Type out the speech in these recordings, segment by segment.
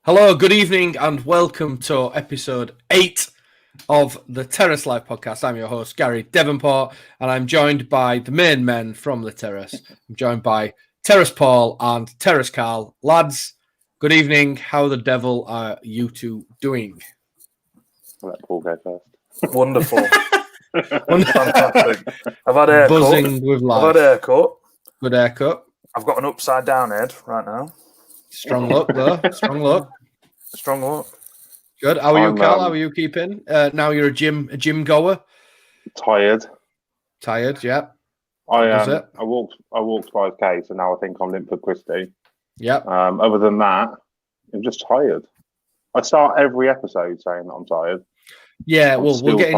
Hello, good evening, and welcome to episode 8 of the Terrace Life podcast. I'm your host, Gary Devonport, and I'm joined by the main men from the Terrace. I'm joined by Terrace Paul and Terrace Carl. Lads, good evening. How the devil are you two doing? I'll let Paul go first. Wonderful. Fantastic. I've had a haircut. Buzzing with life. I've had a haircut. Good haircut. I've got an upside down head right now. Strong look, though. Strong look. Strong look. Good. How are you, Carl? How are you keeping? Now you're a gym goer. Tired. Tired, yeah. I walked 5k, so now I think I'm limp for Christie. Yeah. Other than that, I'm just tired. I start every episode saying that I'm tired. Yeah, well, we'll get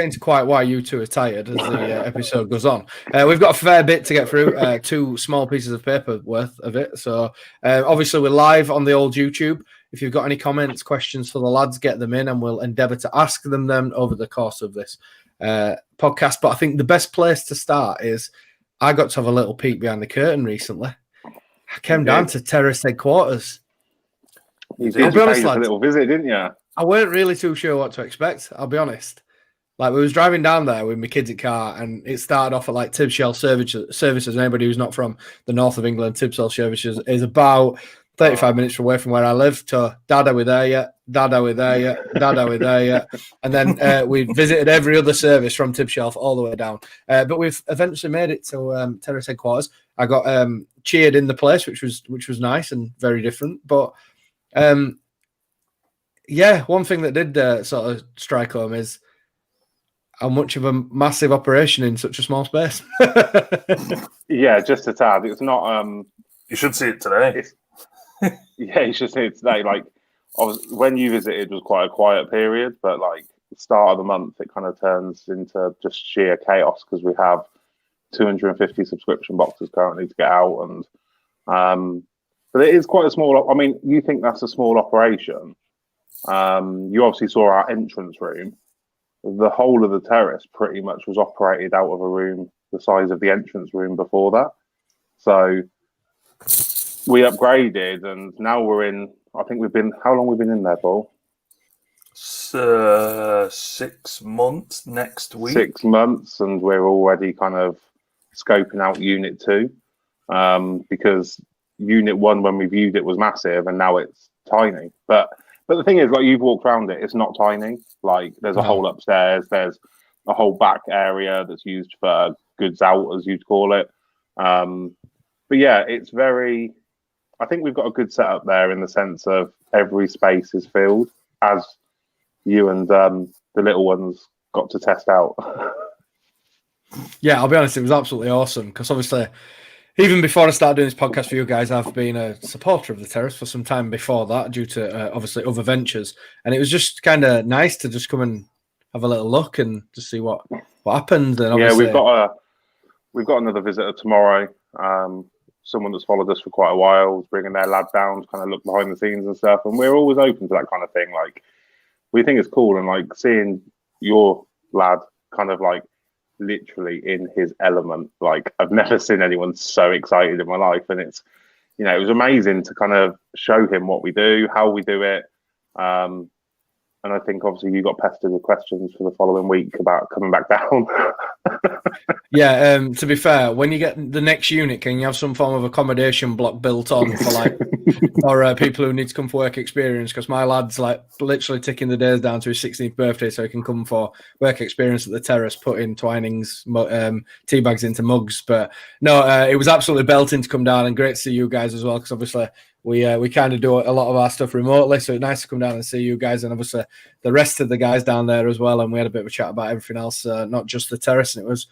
into quite why you two are tired as the episode goes on. We've got a fair bit to get through, 2 small pieces of paper worth of it. So obviously we're live on the old YouTube. If you've got any comments, questions for the lads, get them in and we'll endeavour to ask them over the course of this podcast. But I think the best place to start is I got to have a little peek behind the curtain recently. I came down to Terrace headquarters. You did. You paid a little visit, didn't you? I weren't really too sure what to expect, I'll be honest. Like, we was driving down there with my kids' car, and it started off at like Tibshell services. Anybody who's not from the north of England, Tibshell services is about 35 minutes away from where I live. To Dad, are we there yet? Dad, are we there yet? Dad, are we there yet? And then we visited every other service from Tibshell all the way down. But we've eventually made it to Terrace headquarters. I got cheered in the place, which was nice and very different. But yeah, one thing that did sort of strike home is how much of a massive operation in such a small space. Yeah, just a tad. It's not. You should see it today. Yeah, you should see it today. Like, when you visited was quite a quiet period, but like the start of the month, it kind of turns into just sheer chaos because we have 250 subscription boxes currently to get out, and but it is quite a small. I mean, you think that's a small operation? You obviously saw our entrance room. The whole of the terrace pretty much was operated out of a room the size of the entrance room before that. So we upgraded, and now we're in. I think we've been. How long we've been in there, Paul? 6 months next week. 6 months, and we're already kind of scoping out Unit 2 because Unit 1, when we viewed it, was massive, and now it's tiny. But the thing is, like, you've walked around it, it's not tiny. Like, there's a whole upstairs, there's a whole back area that's used for goods out, as you'd call it. But yeah, it's very. I think we've got a good setup there in the sense of every space is filled, as you and the little ones got to test out. Yeah, I'll be honest, it was absolutely awesome because obviously, even before I started doing this podcast for you guys, I've been a supporter of the Terrace for some time before that, due to obviously other ventures, and it was just kind of nice to just come and have a little look and just see what happened. And yeah, we've got another visitor tomorrow. Someone that's followed us for quite a while is bringing their lad down to kind of look behind the scenes and stuff, and we're always open to that kind of thing. Like, we think it's cool, and like seeing your lad kind of like literally in his element. Like, I've never seen anyone so excited in my life, and it's, you know, it was amazing to kind of show him what we do, how we do it. And I think obviously you got pestered with questions for the following week about coming back down. Yeah, to be fair, when you get the next unit, can you have some form of accommodation block built on for like for people who need to come for work experience? Because my lad's like literally ticking the days down to his 16th birthday so he can come for work experience at the Terrace, putting Twinings tea bags into mugs. But no, it was absolutely belting to come down, and great to see you guys as well, because obviously we kind of do a lot of our stuff remotely, so it's nice to come down and see you guys, and obviously the rest of the guys down there as well. And we had a bit of a chat about everything else, not just the Terrace. And it was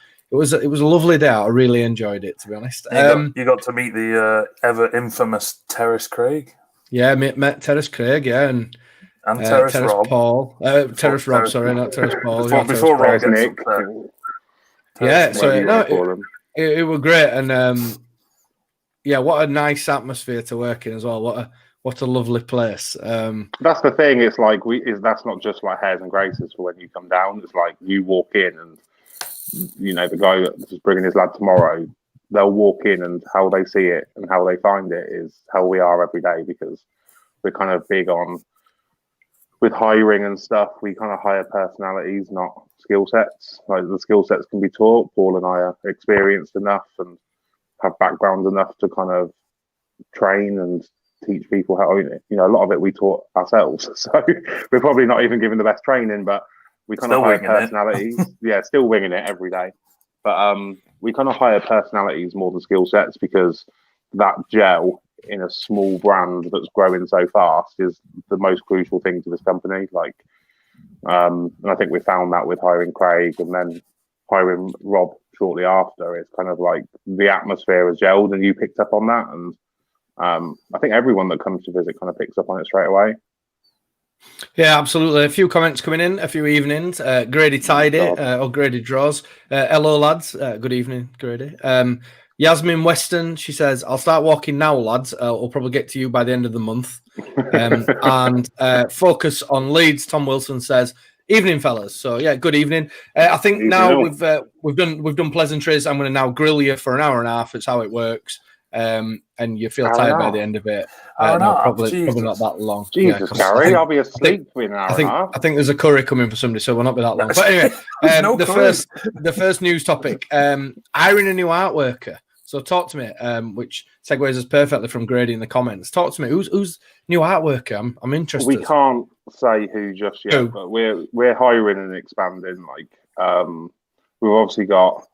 a lovely day out. I really enjoyed it, to be honest. You got to meet the ever infamous Terrace Craig. Yeah, met Terrace Craig, yeah, and Terrace Rob. Paul. Terrace Rob, sorry, not Terrace Paul. Before Rob gets Nick. up there. Yeah, so it was great, and yeah, what a nice atmosphere to work in as well. What a lovely place. That's the thing. It's like that's not just like hairs and graces for when you come down. It's like you walk in, and you know the guy that's bringing his lad tomorrow. They'll walk in, and how they see it and how they find it is how we are every day, because we're kind of big on with hiring and stuff. We kind of hire personalities, not skill sets. Like the skill sets can be taught. Paul and I are experienced enough and have background enough to kind of train and teach people how. You know, a lot of it we taught ourselves, so we're probably not even given the best training, but we kind of hire personalities. Yeah, still winging it every day, but we kind of hire personalities more than skill sets, because that gel in a small brand that's growing so fast is the most crucial thing to this company. Like, and I think we found that with hiring Craig and then hiring Rob shortly after. It's kind of like the atmosphere has gelled, and you picked up on that. And I think everyone that comes to visit kind of picks up on it straight away. Yeah, absolutely. A few comments coming in, a few evenings. Grady Tidy, or Grady Draws. Hello, lads. Good evening, Grady. Yasmin Weston, she says, I'll start walking now, lads. I'll probably get to you by the end of the month. And Focus on Leeds, Tom Wilson says, evening, fellas. So yeah, good evening. I think evening now we've done pleasantries. I'm going to now grill you for an hour and a half. It's how it works. And you feel tired by the end of it. No, probably not that long. Jesus, Gary, I'll be asleep in an hour and a half. I think there's a curry coming for somebody, so we'll not be that long. But anyway, the first news topic: hiring a new art worker. So talk to me, which segues us perfectly from Grady in the comments. Talk to me, who's new art worker? I'm interested. We can't say who just yet, but we're hiring and expanding. Like, we've obviously got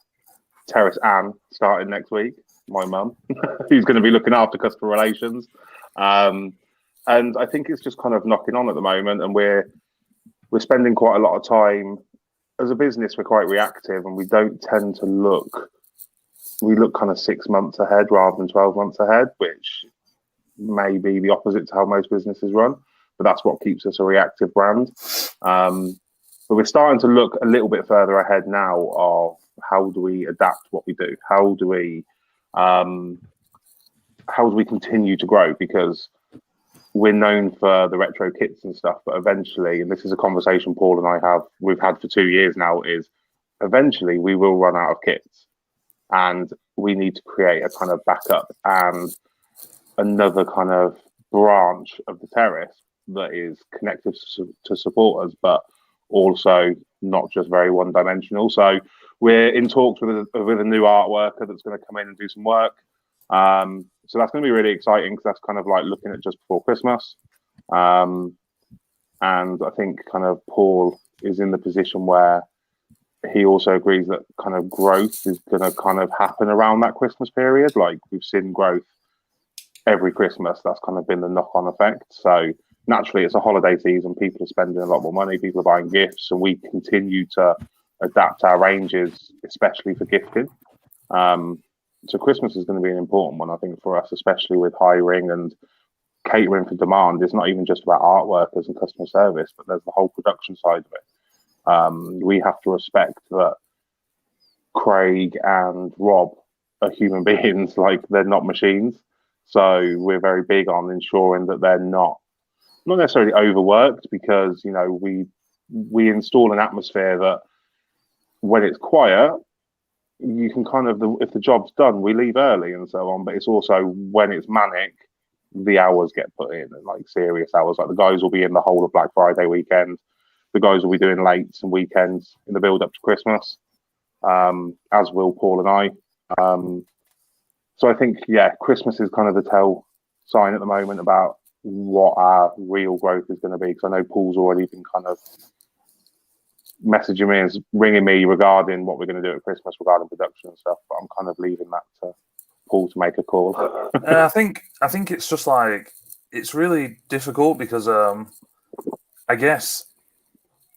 Terrace Anne starting next week. My mum, who's going to be looking after customer relations, and I think it's just kind of knocking on at the moment, and we're spending quite a lot of time as a business. We're quite reactive, and we don't tend to look. We look kind of 6 months ahead rather than 12 months ahead, which may be the opposite to how most businesses run, but that's what keeps us a reactive brand. But we're starting to look a little bit further ahead now of how do we adapt what we do? How do we continue to grow? Because we're known for the retro kits and stuff, but eventually, and this is a conversation Paul and we've had for 2 years now, is eventually we will run out of kits, and we need to create a kind of backup and another kind of branch of the terrace that is connected to support us, but also not just very one-dimensional. So we're in talks with a new art worker that's going to come in and do some work. So that's going to be really exciting, because that's kind of like looking at just before Christmas. And I think kind of Paul is in the position where he also agrees that kind of growth is going to kind of happen around that Christmas period. Like, we've seen growth every Christmas. That's kind of been the knock-on effect. So naturally, it's a holiday season. People are spending a lot more money. People are buying gifts, and we continue to adapt our ranges, especially for gifting. So Christmas is going to be an important one, I think, for us, especially with hiring and catering for demand. It's not even just about art workers and customer service, but there's the whole production side of it. We have to respect that Craig and Rob are human beings, like they're not machines. So we're very big on ensuring that they're not necessarily overworked, because, you know, we install an atmosphere that when it's quiet, you can kind of, if the job's done, we leave early and so on. But it's also when it's manic, the hours get put in, and like serious hours. Like the guys will be in the whole of Black Friday weekend. The guys will be doing lates and weekends in the build up to Christmas, as will Paul and I. So I think, yeah, Christmas is kind of the tell sign at the moment about what our real growth is going to be. Because I know Paul's already been kind of messaging me and ringing me regarding what we're going to do at Christmas regarding production and stuff. But I'm kind of leaving that to Paul to make a call. I think it's just like, it's really difficult because I guess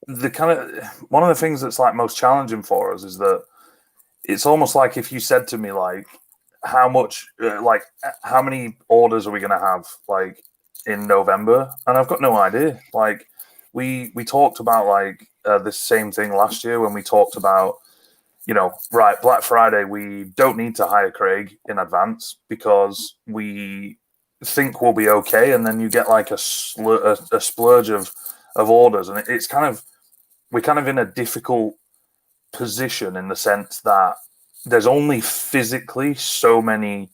the kind of one of the things that's like most challenging for us is that it's almost like if you said to me like, how many orders are we going to have like in November, and I've got no idea. Like we talked about like this same thing last year when we talked about, you know, right, Black Friday, we don't need to hire Craig in advance because we think we'll be okay, and then you get like a splurge of orders, and it's kind of, we're kind of in a difficult position in the sense that there's only physically so many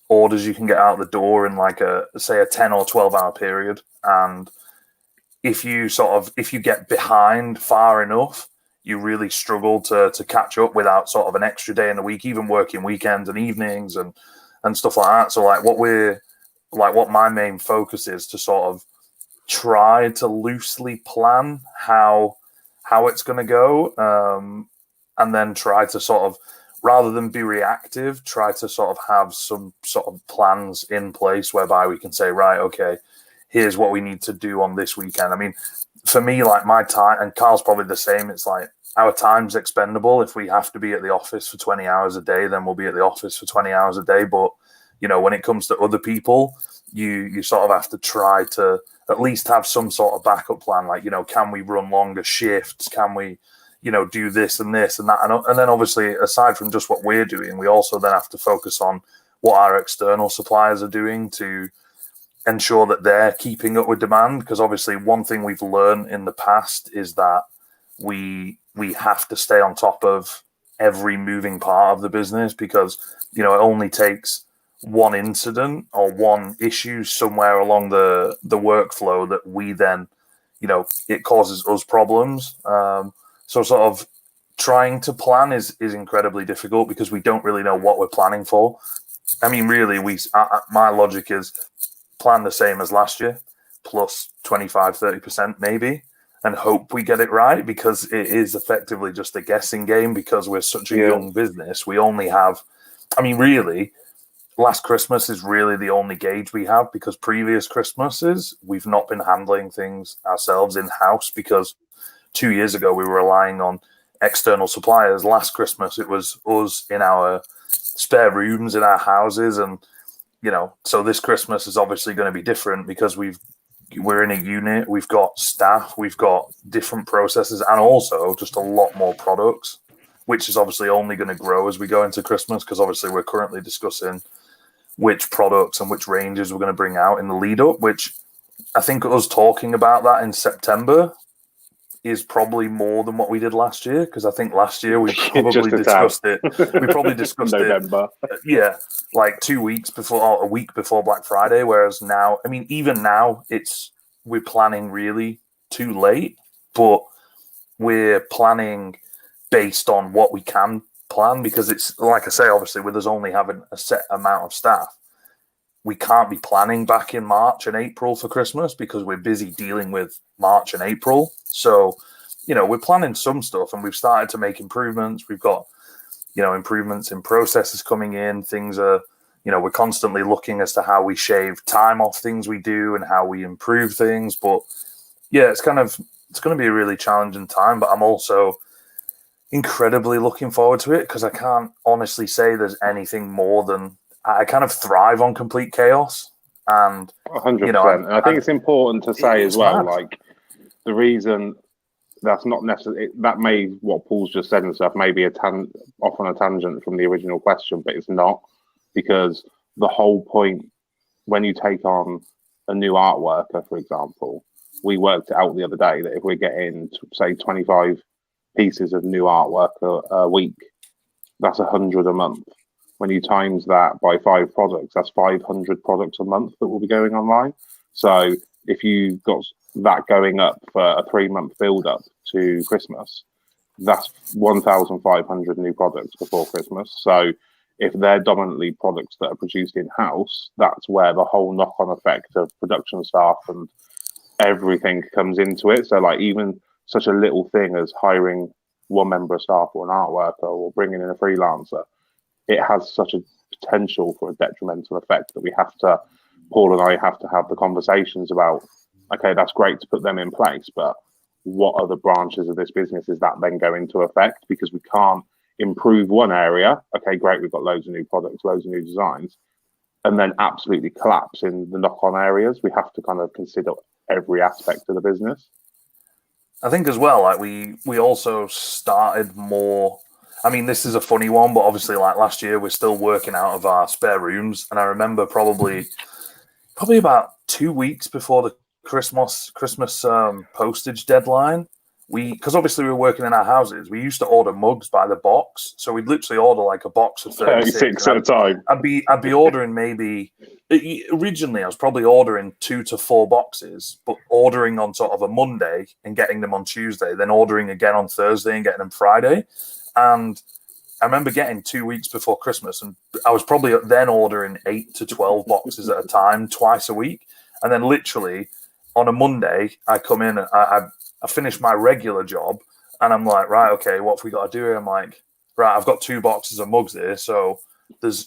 orders you can get out the door in like say a 10 or 12 hour period. And if you get behind far enough, you really struggle to catch up without sort of an extra day in the week, even working weekends and evenings and stuff like that. So like what my main focus is to sort of try to loosely plan how it's going to go, and then try to sort of, rather than be reactive, try to sort of have some sort of plans in place whereby we can say, right, okay, here's what we need to do on this weekend. I mean, for me, like my time, and Carl's probably the same, it's like our time's expendable. If we have to be at the office for 20 hours a day, then we'll be at the office for 20 hours a day. But, you know, when it comes to other people, you sort of have to try to at least have some sort of backup plan. Like, you know, can we run longer shifts? Can we, you know, do this and this and that? And then obviously, aside from just what we're doing, we also then have to focus on what our external suppliers are doing to ensure that they're keeping up with demand. Because obviously one thing we've learned in the past is that we have to stay on top of every moving part of the business, because, you know, it only takes one incident or one issue somewhere along the workflow that we then, you know, it causes us problems. So sort of trying to plan is incredibly difficult because we don't really know what we're planning for. I mean, really, my logic is plan the same as last year, plus 25, 30% maybe, and hope we get it right, because it is effectively just a guessing game because we're such a young business. We only have, I mean, really, last Christmas is really the only gauge we have, because previous Christmases, we've not been handling things ourselves in-house, because 2 years ago we were relying on external suppliers. Last Christmas, it was us in our spare rooms in our houses. And, you know, so this Christmas is obviously going to be different because we're in a unit, we've got staff, we've got different processes, and also just a lot more products, which is obviously only going to grow as we go into Christmas, because obviously we're currently discussing which products and which ranges we're going to bring out in the lead up, which I think us talking about that in September is probably more than what we did last year, because I think last year we probably discussed it. We probably discussed November. Yeah, like 2 weeks before, or a week before Black Friday. Whereas now, I mean, even now, we're planning really too late, but we're planning based on what we can plan, because it's like I say, obviously, with us only having a set amount of staff, we can't be planning back in March and April for Christmas because we're busy dealing with March and April. So, you know, we're planning some stuff and we've started to make improvements. We've got, you know, improvements in processes coming in. Things are, you know, we're constantly looking as to how we shave time off things we do and how we improve things. But yeah, it's going to be a really challenging time, but I'm also incredibly looking forward to it, because I can't honestly say there's anything more than, I kind of thrive on complete chaos. And 100%. You know, and I think it's important to say as well, mad. like, the reason that's not necessarily, that may, what Paul's just said and stuff, may be off on a tangent from the original question, but it's not, because the whole point, when you take on a new art worker, for example, we worked it out the other day that if we're getting, say, 25 pieces of new artwork a week, that's 100 a month. When you times that by 5 products, that's 500 products a month that will be going online. So if you got that going up for a 3-month build up to Christmas, that's 1,500 new products before Christmas. So if they're dominantly products that are produced in-house, that's where the whole knock-on effect of production staff and everything comes into it. So like even such a little thing as hiring one member of staff or an art worker or bringing in a freelancer, it has such a potential for a detrimental effect that Paul and I have to have the conversations about, okay, that's great to put them in place, but what other branches of this business is that then going to affect? Because we can't improve one area. Okay, great, we've got loads of new products, loads of new designs, and then absolutely collapse in the knock-on areas. We have to kind of consider every aspect of the business. I think as well, like we also started more. I mean, this is a funny one, but obviously, like last year, we're still working out of our spare rooms. And I remember probably about 2 weeks before the Christmas postage deadline, because obviously we were working in our houses, we used to order mugs by the box. So we'd literally order like a box of 36 at a time. I'd be ordering originally I was probably ordering 2 to 4 boxes, but ordering on sort of a Monday and getting them on Tuesday, then ordering again on Thursday and getting them Friday. And I remember getting 2 weeks before Christmas, and I was probably then ordering 8 to 12 boxes at a time, twice a week. And then literally on a Monday, I come in and I finished my regular job, and I'm like, right, okay, what have we got to do here? I'm like, right, I've got 2 boxes of mugs here, so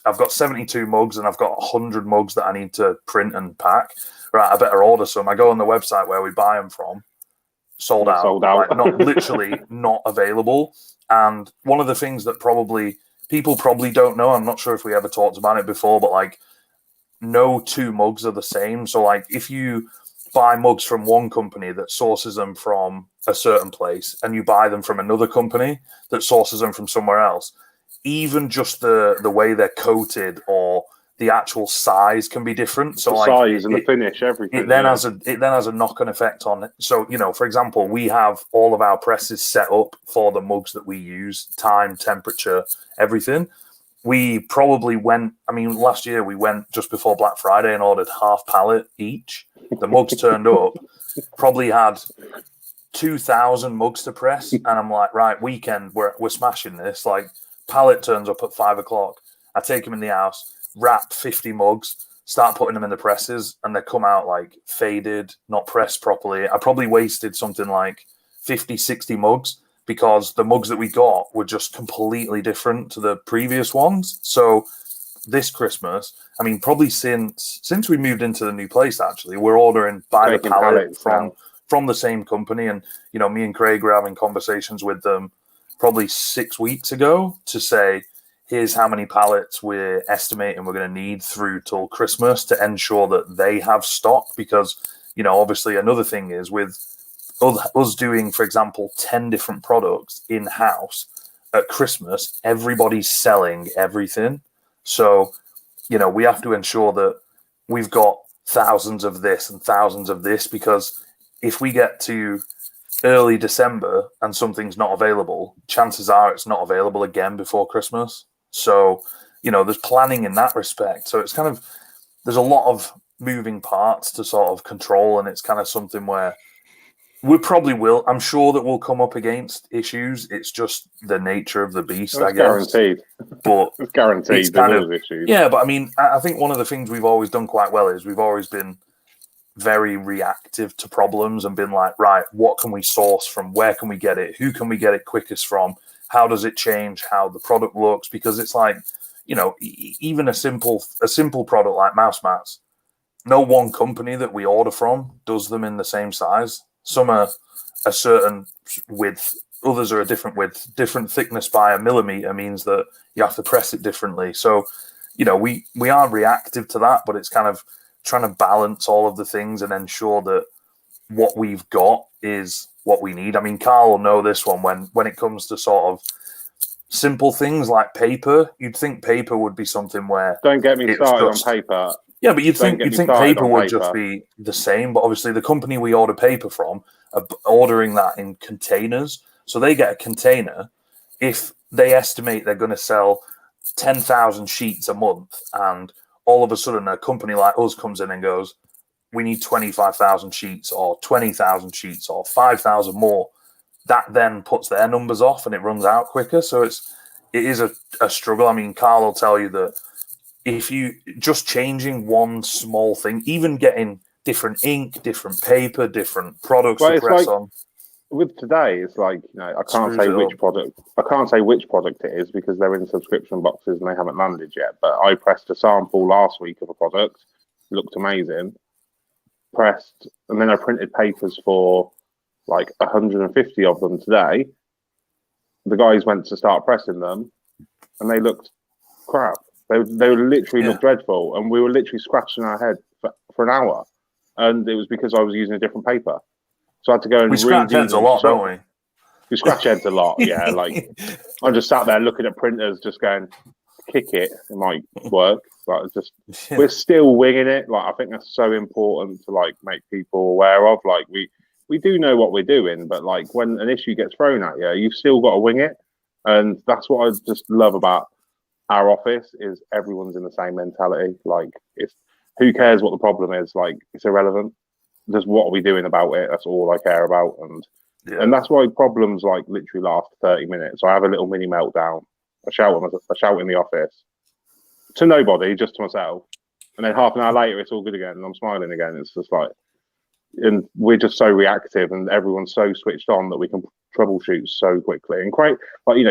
I've got 72 mugs and I've got 100 mugs that I need to print and pack. Right, I better order some. I go on the website where we buy them from, sold out, like, not available. And one of the things that people probably don't know, I'm not sure if we ever talked about it before, but like, no 2 mugs are the same. So like, if you buy mugs from one company that sources them from a certain place and you buy them from another company that sources them from somewhere else, even just the way they're coated or the actual size can be different. So the like size and the finish, everything. It then has a knock-on effect on it. So, you know, for example, we have all of our presses set up for the mugs that we use, time, temperature, everything. We probably last year we went just before Black Friday and ordered half pallet each. The mugs turned up, probably had 2,000 mugs to press. And I'm like, right, weekend, we're smashing this. Like, pallet turns up at 5 o'clock. I take them in the house, wrap 50 mugs, start putting them in the presses, and they come out like faded, not pressed properly. I probably wasted something like 50, 60 mugs because the mugs that we got were just completely different to the previous ones. So this Christmas, I mean, probably since we moved into the new place, actually, we're ordering by the pallet from the same company. And, you know, me and Craig were having conversations with them probably 6 weeks ago to say, here's how many pallets we're estimating we're going to need through till Christmas to ensure that they have stock. Because, you know, obviously another thing is with us doing, for example, 10 different products in-house at Christmas, everybody's selling everything. So, you know, we have to ensure that we've got thousands of this and thousands of this, because if we get to early December and something's not available, chances are it's not available again before Christmas. So, you know, there's planning in that respect. So it's kind of, there's a lot of moving parts to sort of control, and it's kind of something where we probably will. I'm sure that we'll come up against issues. It's just the nature of the beast, I guess. Guaranteed. But it's guaranteed. It's kind of issues. Yeah, but I mean, I think one of the things we've always done quite well is we've always been very reactive to problems and been like, right, what can we source from? Where can we get it? Who can we get it quickest from? How does it change how the product looks? Because it's like, you know, even a simple product like mouse mats, no one company that we order from does them in the same size. Some are a certain width, others are a different width. Different thickness by a millimeter means that you have to press it differently. So, you know, we are reactive to that, but it's kind of trying to balance all of the things and ensure that what we've got is what we need. I mean, Carl will know this one when it comes to sort of simple things like paper. You'd think paper would be something where don't get me started on paper. Yeah, but you'd think paper would just be the same. But obviously, the company we order paper from are ordering that in containers, so they get a container. If they estimate they're going to sell 10,000 sheets a month, and all of a sudden a company like us comes in and goes, we need 25,000 sheets or 20,000 sheets or 5,000 more, that then puts their numbers off and it runs out quicker. So it is a struggle. I mean, Carl will tell you that if you just changing one small thing, even getting different ink, different paper, different products to press on. With today, it's like, you know, I can't say which product it is because they're in subscription boxes and they haven't landed yet. But I pressed a sample last week of a product, looked amazing, pressed, and then I printed papers for like 150 of them today. The guys went to start pressing them, and they looked crap. They literally looked dreadful, and we were literally scratching our head for an hour, and it was because I was using a different paper. So I had to go and we scratch heads a lot, don't we? We scratch heads a lot, yeah. Like I just sat there looking at printers, just going, "Kick it, it might work." Like we're still winging it. Like I think that's so important to like make people aware of. Like we do know what we're doing, but like when an issue gets thrown at you, you've still got to wing it. And that's what I just love about our office is everyone's in the same mentality. Like it's who cares what the problem is? Like it's irrelevant. Just what are we doing about it? That's all I care about. And that's why problems like literally last 30 minutes. I have a little mini meltdown. I shout in the office to nobody, just to myself. And then half an hour later, it's all good again, and I'm smiling again. It's just like, and we're just so reactive, and everyone's so switched on that we can troubleshoot so quickly. And Craig,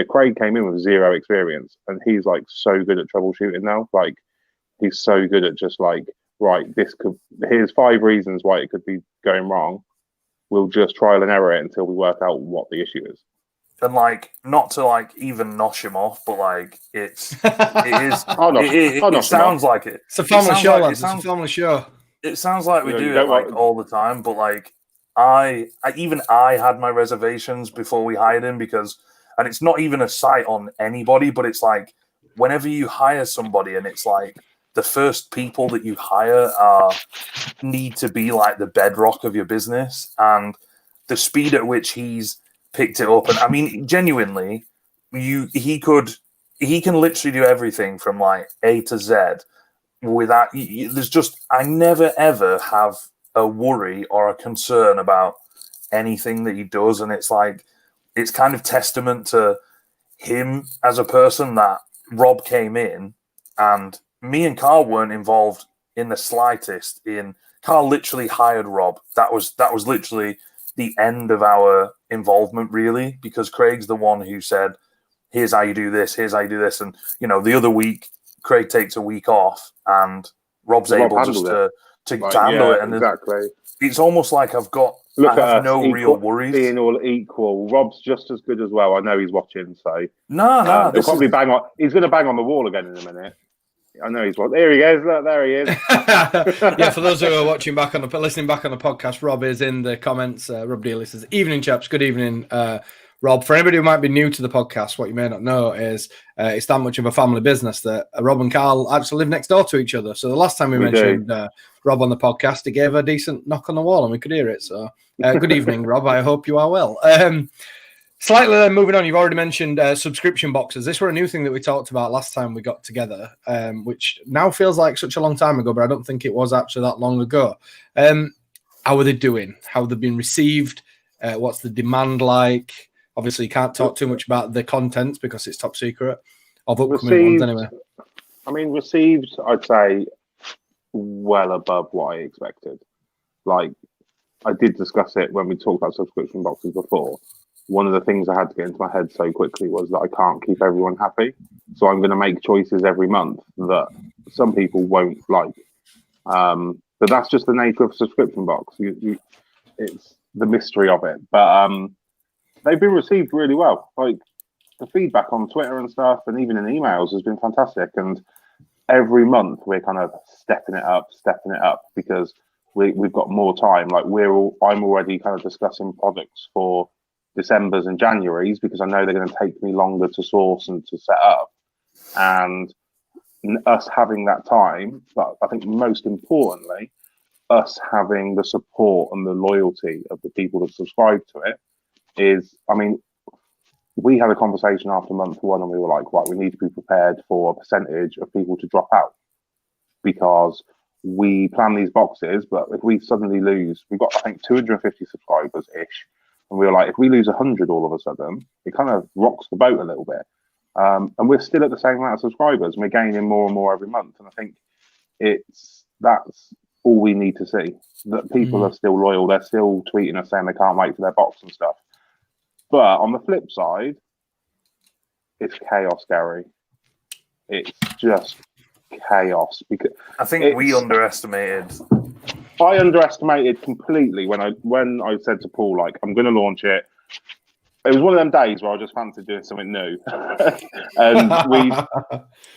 Craig came in with zero experience, and he's like so good at troubleshooting now. Like, he's so good at just like, right, here's 5 reasons why it could be going wrong. We'll just trial and error it until we work out what the issue is. And like, not to like even nosh him off, but like it is. It sounds like it. It's a family show, lads. It's a family show. It sounds like we do it like all the time, but like I had my reservations before we hired him and it's not even a sight on anybody, but it's like whenever you hire somebody and it's like the first people that you hire need to be like the bedrock of your business, and the speed at which he's picked it up. And I mean, genuinely, he can literally do everything from like A to Z without. I never ever have a worry or a concern about anything that he does, and it's like it's kind of testament to him as a person that Rob came in, and me and Carl weren't involved in the slightest. Carl literally hired Rob. That was literally the end of our involvement, really, because Craig's the one who said, here's how you do this, here's how you do this. And, the other week, Craig takes a week off and Rob's able just to handle it. And exactly. It's almost like I have no real worries. Being all equal. Rob's just as good as well. I know he's watching, so. No. He'll probably bang on. He's going to bang on the wall again in a minute. I know he's there. He goes. Look, there he is. Yeah, for those who are listening back on the podcast, Rob is in the comments. Rob Dealey says, "Evening, chaps. Good evening, Rob. For anybody who might be new to the podcast, what you may not know is it's that much of a family business that Rob and Carl actually live next door to each other. So the last time we mentioned Rob on the podcast, he gave a decent knock on the wall, and we could hear it. So good evening, Rob. I hope you are well." Slightly then moving on, you've already mentioned subscription boxes. This were a new thing that we talked about last time we got together, which now feels like such a long time ago, but I don't think it was actually that long ago. How are they doing? How have they been received? What's the demand like? Obviously, you can't talk too much about the content because it's top secret of upcoming ones anyway. I mean, received, I'd say, well above what I expected. Like, I did discuss it when we talked about subscription boxes before. One of the things I had to get into my head so quickly was that I can't keep everyone happy. So I'm going to make choices every month that some people won't like. But that's just the nature of a subscription box. It's the mystery of it. But they've been received really well. Like the feedback on Twitter and stuff, and even in emails, has been fantastic. And every month we're kind of stepping it up because we've got more time. Like I'm already kind of discussing products for December's and January's because I know they're going to take me longer to source and to set up. And us having that time, but I think most importantly, us having the support and the loyalty of the people that subscribe to it is, I mean, we had a conversation after month 1 and we were like, right, we need to be prepared for a percentage of people to drop out because we plan these boxes, but if we suddenly lose, we've got, I think, 250 subscribers-ish. And we were like, if we lose 100 all of a sudden, it kind of rocks the boat a little bit. And we're still at the same amount of subscribers. And we're gaining more and more every month. And I think that's all we need to see. That people are still loyal. They're still tweeting us saying they can't wait for their box and stuff. But on the flip side, it's chaos, Gary. It's just chaos. Because I think we underestimated. I underestimated completely when I said to Paul, like, I'm going to launch it. It was one of them days where I just fancied doing something new. And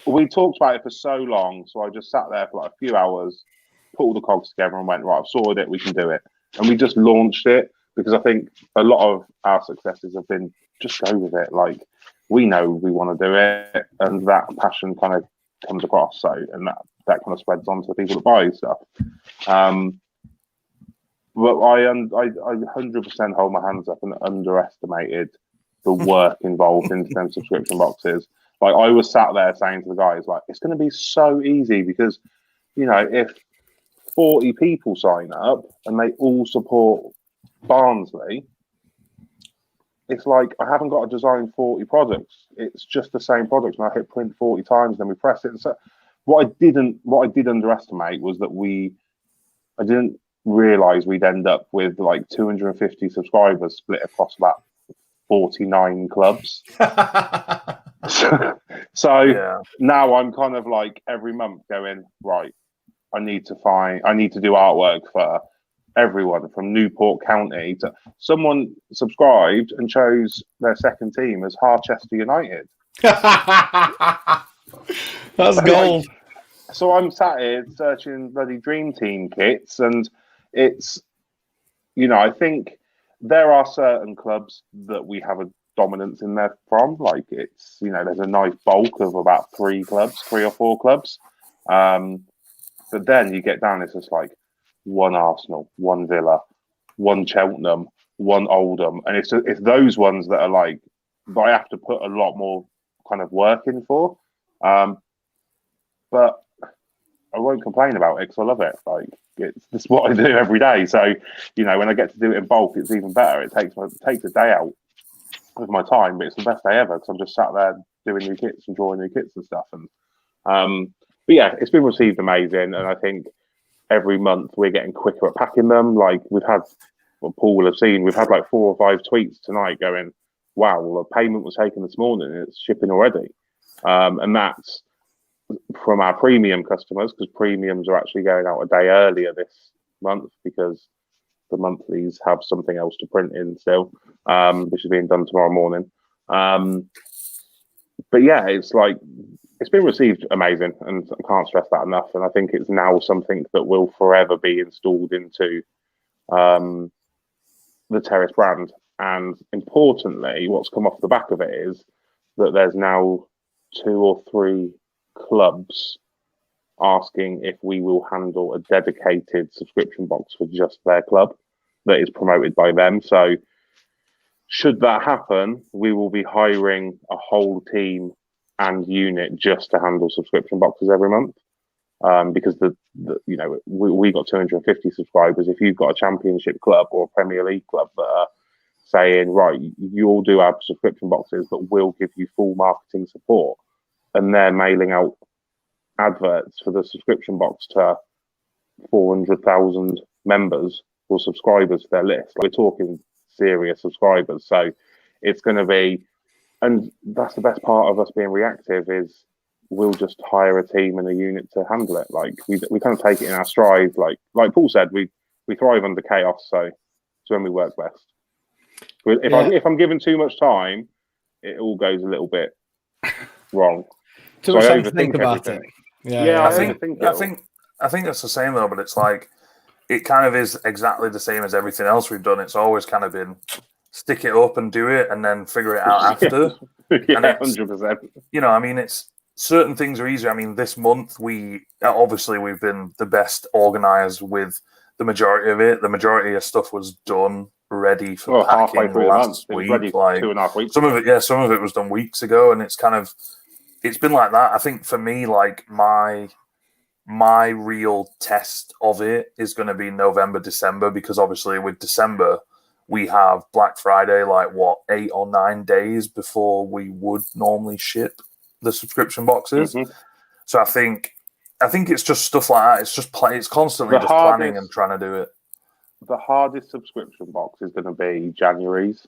we talked about it for so long. So I just sat there for like a few hours, put all the cogs together and went, right, I've sorted it. We can do it. And we just launched it because I think a lot of our successes have been just go with it. Like, we know we want to do it. And that passion kind of comes across. So, and that kind of spreads on to the people that buy stuff. But I 100% hold my hands up and underestimated the work involved in them subscription boxes. Like I was sat there saying to the guys, like, it's going to be so easy because, you know, if 40 people sign up and they all support Barnsley, it's like I haven't got to design 40 products. It's just the same products, and I hit print 40 times, then we press it. And so what I did underestimate was that I didn't realize we'd end up with like 250 subscribers split across about 49 clubs. So Yeah. now I'm kind of like every month going, right, I need to do artwork for everyone from Newport County to someone subscribed and chose their second team as Harchester United. That's gold. So I'm sat here searching bloody dream team kits, and it's, you know, I think there are certain clubs that we have a dominance in there from. Like it's, you know, there's a nice bulk of about 3 or 4 clubs. But then you get down, it's just like one Arsenal, one Villa, one Cheltenham, one Oldham, and it's those ones that are like that I have to put a lot more kind of work in for. But I won't complain about it because I love it. Like it's what I do every day. So, you know, when I get to do it in bulk, it's even better. It takes a day out of my time, but it's the best day ever because I'm just sat there doing new kits and drawing new kits and stuff. And but yeah, it's been received amazing, and I think every month we're getting quicker at packing them. Like we've had, what Paul will have seen, we've had like 4 or 5 tweets tonight going, "Wow, well, the payment was taken this morning and it's shipping already," and that's from our premium customers, because premiums are actually going out a day earlier this month because the monthlies have something else to print in still, which is being done tomorrow morning. But yeah, it's like it's been received amazing, and I can't stress that enough. And I think it's now something that will forever be installed into the Terrace brand. And importantly, what's come off the back of it is that there's now 2 or 3 clubs asking if we will handle a dedicated subscription box for just their club that is promoted by them. So should that happen, we will be hiring a whole team and unit just to handle subscription boxes every month. Because you know, we got 250 subscribers. If you've got a championship club or a Premier League club that are saying, right, you'll do our subscription boxes, but we'll give you full marketing support, and they're mailing out adverts for the subscription box to 400,000 members or subscribers to their list. We're talking serious subscribers. So it's going to be, and that's the best part of us being reactive, is we'll just hire a team and a unit to handle it. Like we kind of take it in our stride. Like Paul said, we thrive under chaos. So it's when we work best. If I'm given too much time, it all goes a little bit wrong. Too much time to think about it. Yeah, I think that's the same though, but it's like it kind of is exactly the same as everything else we've done. It's always kind of been stick it up and do it and then figure it out after. Yeah, 100%. You know, I mean, it's certain things are easier. I mean, this month we've been the best organized with the majority of it. The majority of stuff was done ready for packing last week. Like 2.5 weeks. Some of it was done weeks ago, and it's been like that. I think for me, like my real test of it is going to be November, December, because obviously with December we have Black Friday, like 8 or 9 days before we would normally ship the subscription boxes. Mm-hmm. So I think it's just stuff like that. It's just it's constantly planning and trying to do it. The hardest subscription box is going to be January's.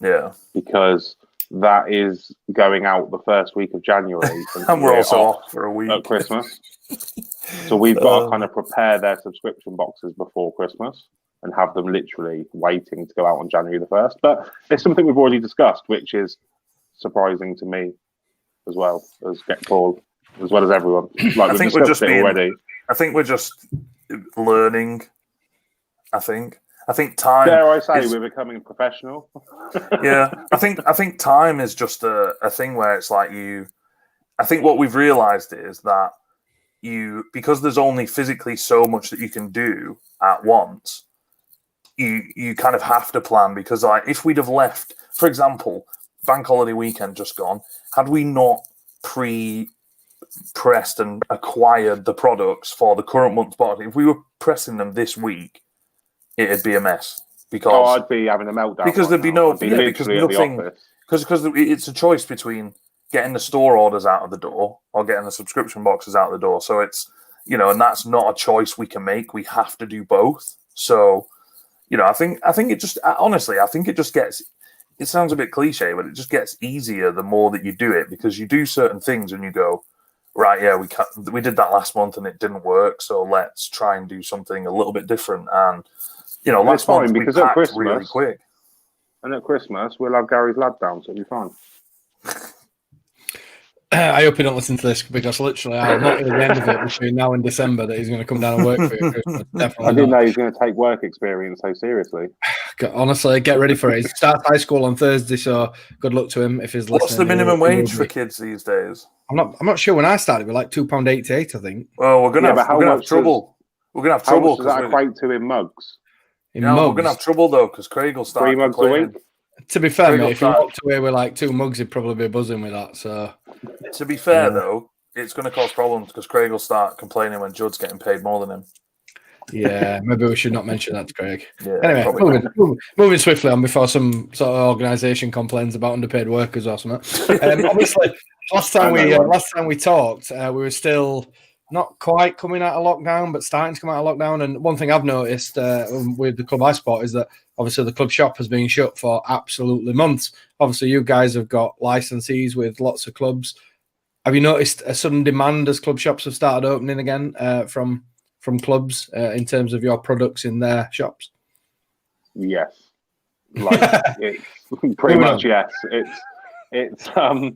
Yeah, because that is going out the first week of January, and we're also off for a week at Christmas. So we've got to kind of prepare their subscription boxes before Christmas and have them literally waiting to go out on January the 1st. But it's something we've already discussed, which is surprising to me as well as Paul, as well as everyone. Like I think we're just already. I think we're just learning. I think time. Dare I say we're becoming professional? Yeah, I think time is just a thing where it's like I think what we've realized is that because there's only physically so much that you can do at once, you kind of have to plan, because like if we'd have left, for example, bank holiday weekend just gone, had we not pressed and acquired the products for the current month's box, if we were pressing them this week, it'd be a mess. Because I'd be having a meltdown. Because there'd be now. no, because nothing, because it's a choice between getting the store orders out of the door or getting the subscription boxes out of the door. So it's, and that's not a choice we can make. We have to do both. So, I think it just, honestly, I think it just gets, it sounds a bit cliche, but it just gets easier the more that you do it, because you do certain things and you go, right, yeah, we did that last month and it didn't work, so let's try and do something a little bit different. And last month we packed really quick. And at Christmas we'll have Gary's lad down, so it'll be fine. I hope you don't listen to this, because literally I'll not hear the end of it between now and December that he's going to come down and work for you. Definitely I didn't know he's going to take work experience so seriously. Honestly, get ready for it. He starts high school on Thursday, so good luck to him if he's listening. What's the minimum wage for kids these days? I'm not sure. When I started, it was like £2.88, I think. Well, we're gonna have trouble. We're gonna have trouble. How much does that equate to in mugs? Mugs? We're gonna have trouble though, because Craig will start 3 mugs a week. To be fair, mate, if he walked away with like 2 mugs, he'd probably be buzzing with that. So, to be fair though, it's going to cause problems, because Craig will start complaining when Judd's getting paid more than him. Yeah, maybe we should not mention that to Craig. Yeah, anyway, moving swiftly on before some sort of organisation complains about underpaid workers or something. Obviously, last time we talked, we were still not quite coming out of lockdown, but starting to come out of lockdown. And one thing I've noticed with the club I support is that obviously the club shop has been shut for absolutely months. Obviously, you guys have got licensees with lots of clubs. Have you noticed a sudden demand as club shops have started opening again from clubs in terms of your products in their shops? Yes, it's pretty much yes. It's how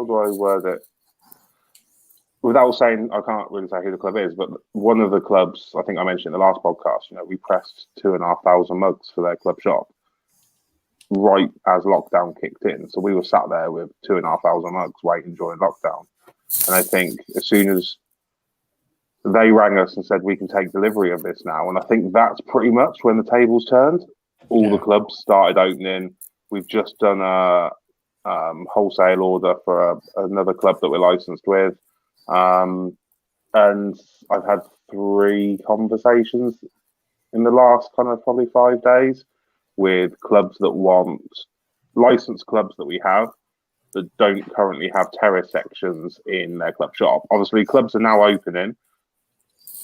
do I word it? Without saying, I can't really say who the club is, but one of the clubs, I think I mentioned in the last podcast, we pressed 2,500 mugs for their club shop right as lockdown kicked in. So we were sat there with 2,500 mugs waiting during lockdown. And I think as soon as they rang us and said, we can take delivery of this now, and I think that's pretty much when the tables turned. All the clubs started opening. We've just done a wholesale order for another club that we're licensed with. And I've had 3 conversations in the last kind of probably 5 days with clubs that want licensed clubs that we have that don't currently have terrace sections in their club shop. Obviously, clubs are now opening,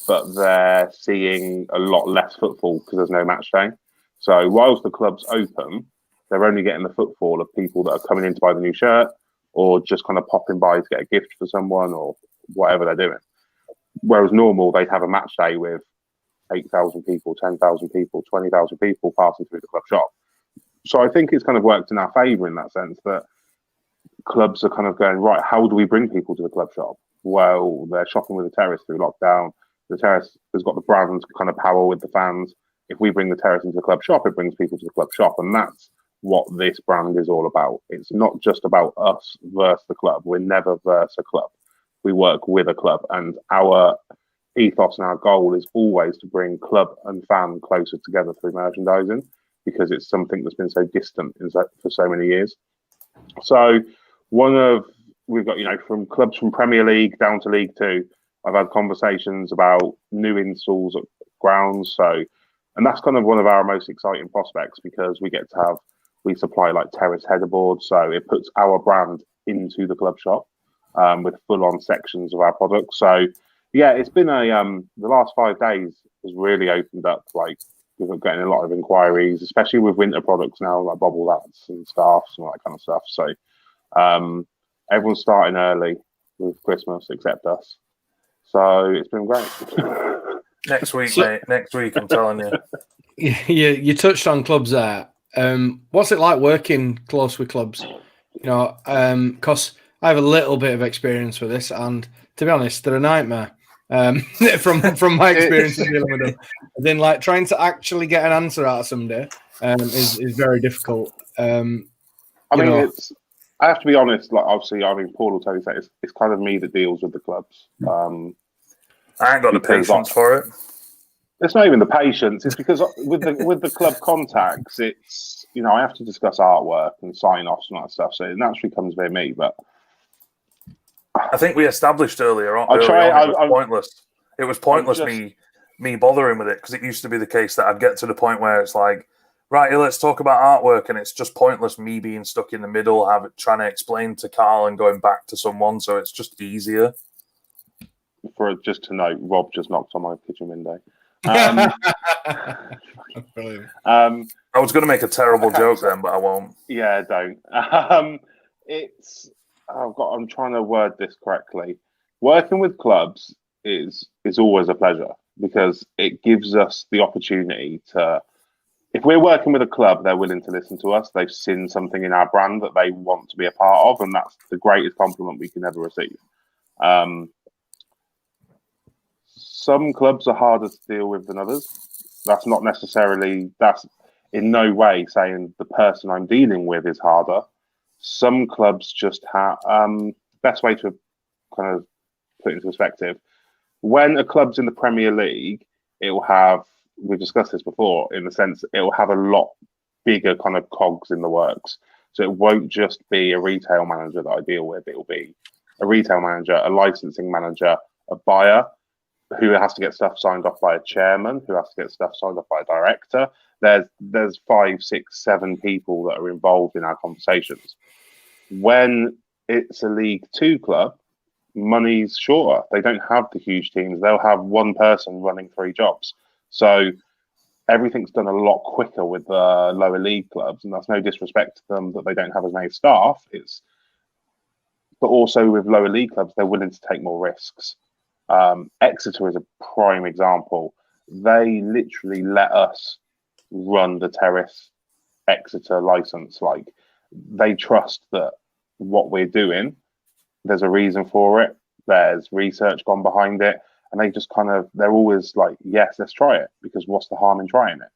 but they're seeing a lot less footfall because there's no match day. So whilst the club's open, they're only getting the footfall of people that are coming in to buy the new shirt or just kind of popping by to get a gift for someone or whatever they're doing. Whereas normal, they'd have a match day with 8,000 people, 10,000 people, 20,000 people passing through the club shop. So I think it's kind of worked in our favour in that sense that clubs are kind of going, right, how do we bring people to the club shop? Well, they're shopping with the terrace through lockdown. The terrace has got the brand kind of power with the fans. If we bring the terrace into the club shop, it brings people to the club shop. And that's what this brand is all about. It's not just about us versus the club. We're never versus a club. We work with a club, and our ethos and our goal is always to bring club and fan closer together through merchandising, because it's something that's been so distant for so many years. So we've got, from clubs from Premier League down to League Two, I've had conversations about new installs at grounds. And that's kind of one of our most exciting prospects, because we supply like terrace headerboards. So it puts our brand into the club shop with full-on sections of our products. So yeah, it's been the last 5 days has really opened up. Like, we're getting a lot of inquiries, especially with winter products now, like bobble hats and scarves and all that kind of stuff. So everyone's starting early with Christmas except us. So it's been great. Next week, mate. Next week, I'm telling you. You touched on clubs there. What's it like working close with clubs? Because I have a little bit of experience with this, and to be honest, they're a nightmare. From my experience dealing with them, then like trying to actually get an answer out of somebody is very difficult. I have to be honest. Like, obviously, Paul will tell you that it's kind of me that deals with the clubs. I ain't got the patience for it. It's not even the patience. It's because with the club contacts, it's I have to discuss artwork and sign offs and that stuff. So it naturally comes via me. But I think we established earlier on. I try. It was pointless. It was pointless just, me bothering with it because it used to be the case that I'd get to the point where it's like, right, let's talk about artwork, and it's just pointless me being stuck in the middle, trying to explain to Carl and going back to someone. So it's just easier. Just to note, Rob just knocked on my kitchen window. Brilliant. I was going to make a terrible joke then, but I won't. Yeah, don't. I'm trying to word this correctly. Working with clubs is always a pleasure because it gives us the opportunity to. If we're working with a club, they're willing to listen to us. They've seen something in our brand that they want to be a part of, and that's the greatest compliment we can ever receive. Some clubs are harder to deal with than others. That's in no way saying the person I'm dealing with is harder. Some clubs just have best way to kind of put it into perspective. When a club's in the Premier League, we've discussed this before, in the sense it will have a lot bigger kind of cogs in the works. So it won't just be a retail manager that I deal with. It will be a retail manager, a licensing manager, a buyer who has to get stuff signed off by a chairman, who has to get stuff signed off by a director. There's 5, 6, 7 people that are involved in our conversations. When it's a League 2 club, money's shorter. They don't have the huge teams. They'll have one person running 3 jobs. So everything's done a lot quicker with the lower league clubs, and that's no disrespect to them that they don't have as many staff. But also with lower league clubs, they're willing to take more risks. Exeter is a prime example. They literally let us run the Terrace Exeter license. Like, they trust that what we're doing, there's a reason for it. There's research gone behind it. And they just they're always like, yes, let's try it, because what's the harm in trying it?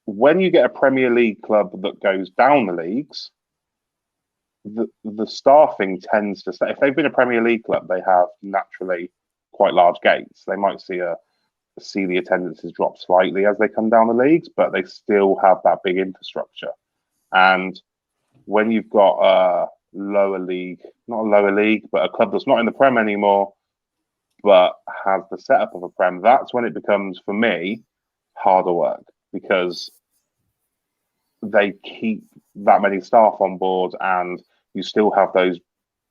When you get a Premier League club that goes down the leagues, the staffing tends to stay. If they've been a Premier League club, they have naturally quite large gates. They might see the attendances drop slightly as they come down the leagues, but they still have that big infrastructure. And when you've got a lower league, not a lower league, but a club that's not in the Prem anymore, but has the setup of a Prem, that's when it becomes, for me, harder work, because they keep that many staff on board and you still have those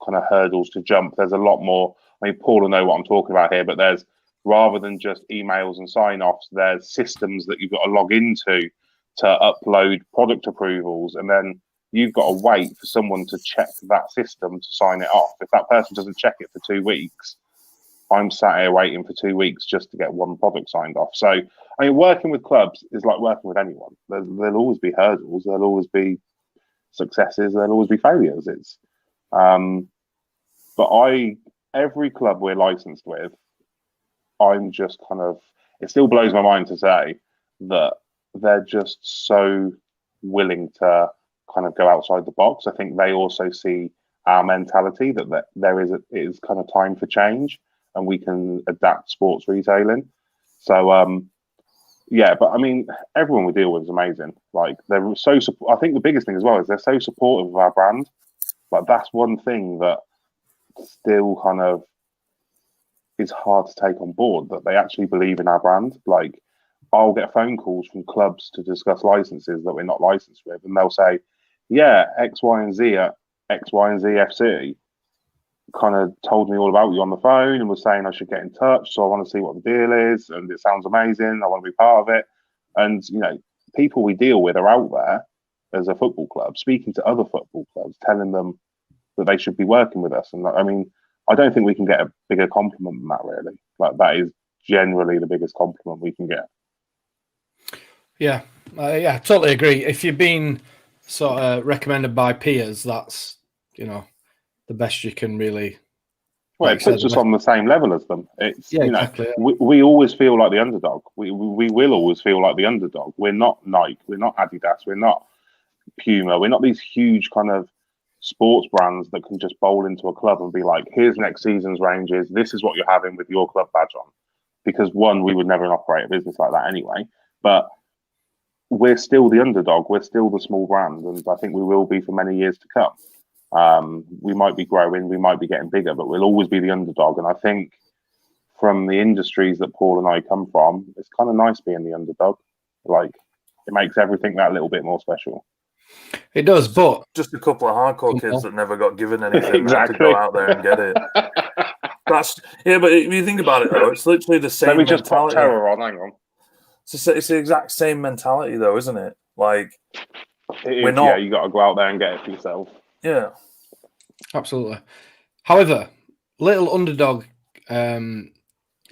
kind of hurdles to jump. There's a lot more. I mean, Paul will know what I'm talking about here, but there's, rather than just emails and sign-offs, there's systems that you've got to log into to upload product approvals, and then you've got to wait for someone to check that system to sign it off. If that person doesn't check it for 2 weeks, I'm sat here waiting for 2 weeks just to get one product signed off. So, I mean, working with clubs is like working with anyone. There'll always be hurdles. There'll always be successes. There'll always be failures. But every club we're licensed with, I'm just it still blows my mind to say that they're just so willing to kind of go outside the box. I think they also see our mentality that it is kind of time for change, and we can adapt sports retailing. So, yeah, but I mean, everyone we deal with is amazing. Like, they're so. I think the biggest thing as well is they're so supportive of our brand. Like, that's one thing that still kind of is hard to take on board, that they actually believe in our brand. Like, I'll get phone calls from clubs to discuss licenses that we're not licensed with, and they'll say, "Yeah, X, Y, and Z at X, Y, and Z FC kind of told me all about you on the phone and was saying I should get in touch. So I want to see what the deal is, and it sounds amazing. I want to be part of it." And people we deal with are out there as a football club, speaking to other football clubs, telling them that they should be working with us. And I mean, I don't think we can get a bigger compliment than that, really. Like, that is generally the biggest compliment we can get. Yeah, totally agree. If you're being sort of recommended by peers, that's the best you can really. Well, it puts us on the same level as them. It's exactly. We always feel like the underdog. We will always feel like the underdog. We're not Nike. We're not Adidas. We're not Puma. We're not these huge kind of sports brands that can just bowl into a club and be like, "Here's next season's ranges. This is what you're having with your club badge on." because one, we would never operate a business like that anyway, but we're still the underdog. We're still the small brand, and I think we will be for many years to come. We might be growing, we might be getting bigger, but we'll always be the underdog. And I think from the industries that Paul and I come from, it's kind of nice being the underdog. Like, it makes everything that little bit more special. It does, but just a couple of hardcore kids that never got given anything exactly. to go out there and get it. But if you think about it, though, it's literally the same. Let me just mentality. pop Terror on. Hang on. It's the exact same mentality, though, isn't it? Like, we're not. Yeah, you got to go out there and get it for yourself. Yeah, absolutely. However, little underdog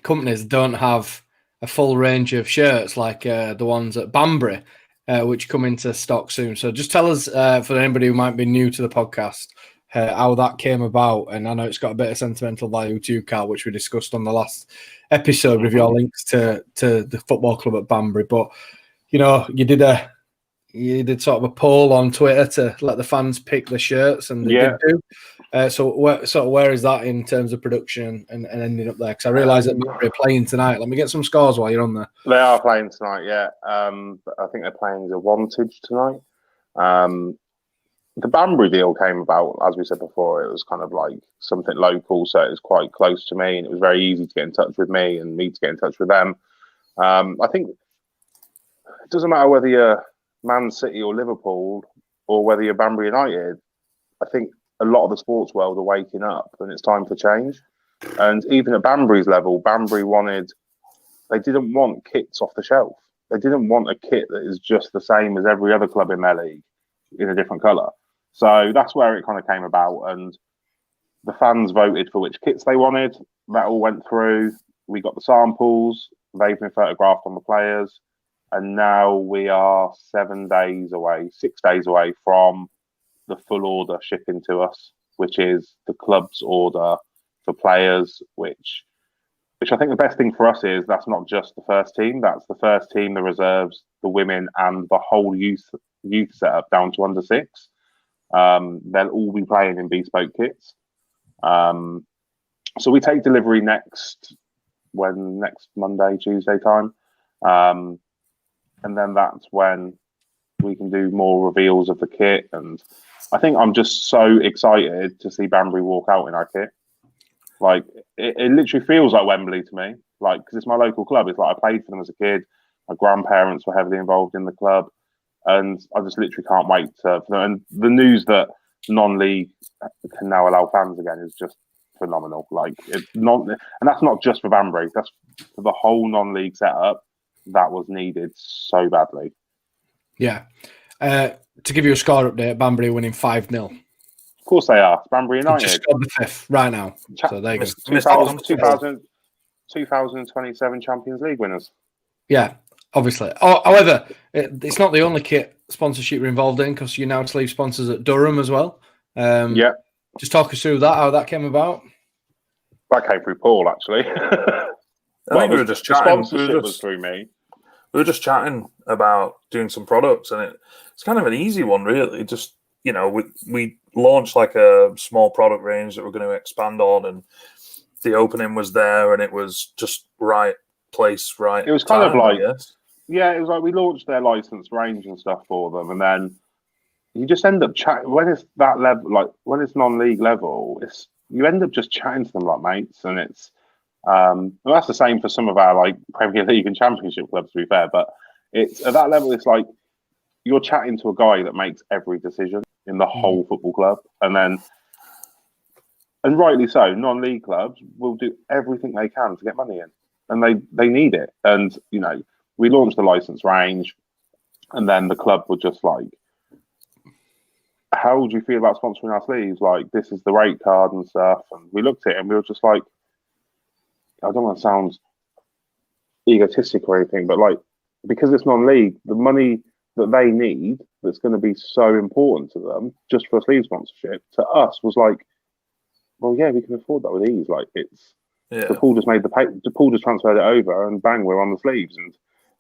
companies don't have a full range of shirts like the ones at Banbury, which come into stock soon. So just tell us, for anybody who might be new to the podcast, how that came about. And I know it's got a bit of sentimental value to you, Carl, which we discussed on the last episode with your links to the football club at Banbury. But, you know, you did sort of a poll on Twitter to let the fans pick the shirts, and they did do. So where is that in terms of production and ending up there? Because I realise that they're playing tonight. Let me get some scores while you're on there. They are playing tonight, yeah. I think they're playing the Wantage tonight. The Banbury deal came about, as we said before, it was kind of like something local, so it was quite close to me, and it was very easy to get in touch with me and me to get in touch with them. I think it doesn't matter whether you're Man City or Liverpool or whether you're Banbury United. I think a lot of the sports world are waking up and it's time for change. And even at Banbury's level, Banbury they didn't want kits off the shelf. They didn't want a kit that is just the same as every other club in their league in a different colour. So that's where it kind of came about. And the fans voted for which kits they wanted. That all went through. We got the samples. They've been photographed on the players. And now we are 6 days away from the full order shipping to us, which is the club's order for players, which I think the best thing for us is that's not just the first team. That's the first team, the reserves, the women, and the whole youth setup down to under 6. They'll all be playing in bespoke kits. So we take delivery next Monday, Tuesday time. And then that's when we can do more reveals of the kit. And I think I'm just so excited to see Banbury walk out in our kit. Like, it literally feels like Wembley to me. Like, because it's my local club. It's like I played for them as a kid. My grandparents were heavily involved in the club. And I just literally can't wait for them. And the news that non-league can now allow fans again is just phenomenal. Like, and that's not just for Banbury. That's for the whole non-league setup. That was needed so badly. Yeah. To give you a score update, Banbury winning 5-0. Of course they are. Banbury United. Just scored the 5th right now. So there you go. 2027 Champions League winners. Yeah, obviously. However, it's not the only kit sponsorship we're involved in, because you're now sleeve sponsors at Durham as well. Yeah. Just talk us through that, how that came about. That came through Paul, actually. I think we were just chatting. Sponsorship was through me. We were just chatting about doing some products, and it's kind of an easy one, really. Just, you know, we launched like a small product range that we're going to expand on, and the opening was there, and it was just right place, right. It was kind of like, yeah, it was like we launched their license range and stuff for them, and then you just end up chatting when it's that level, like when it's non-league level. You end up just chatting to them like mates, and it's. Well, that's the same for some of our like Premier League and Championship clubs, to be fair. But it's at that level, it's like you're chatting to a guy that makes every decision in the whole football club, and rightly so. Non-league clubs will do everything they can to get money in, and they need it. And you know, we launched the license range, and then the club were just like, "How would you feel about sponsoring our sleeves? Like, this is the rate card and stuff." And we looked at it, and we were just like. I don't want to sound egotistic or anything, but like, because it's non-league, the money that they need that's going to be so important to them just for a sleeve sponsorship to us was like, well, yeah, we can afford that with ease. Like, it's the Paul just made the Paul just transferred it over, and bang, we're on the sleeves. And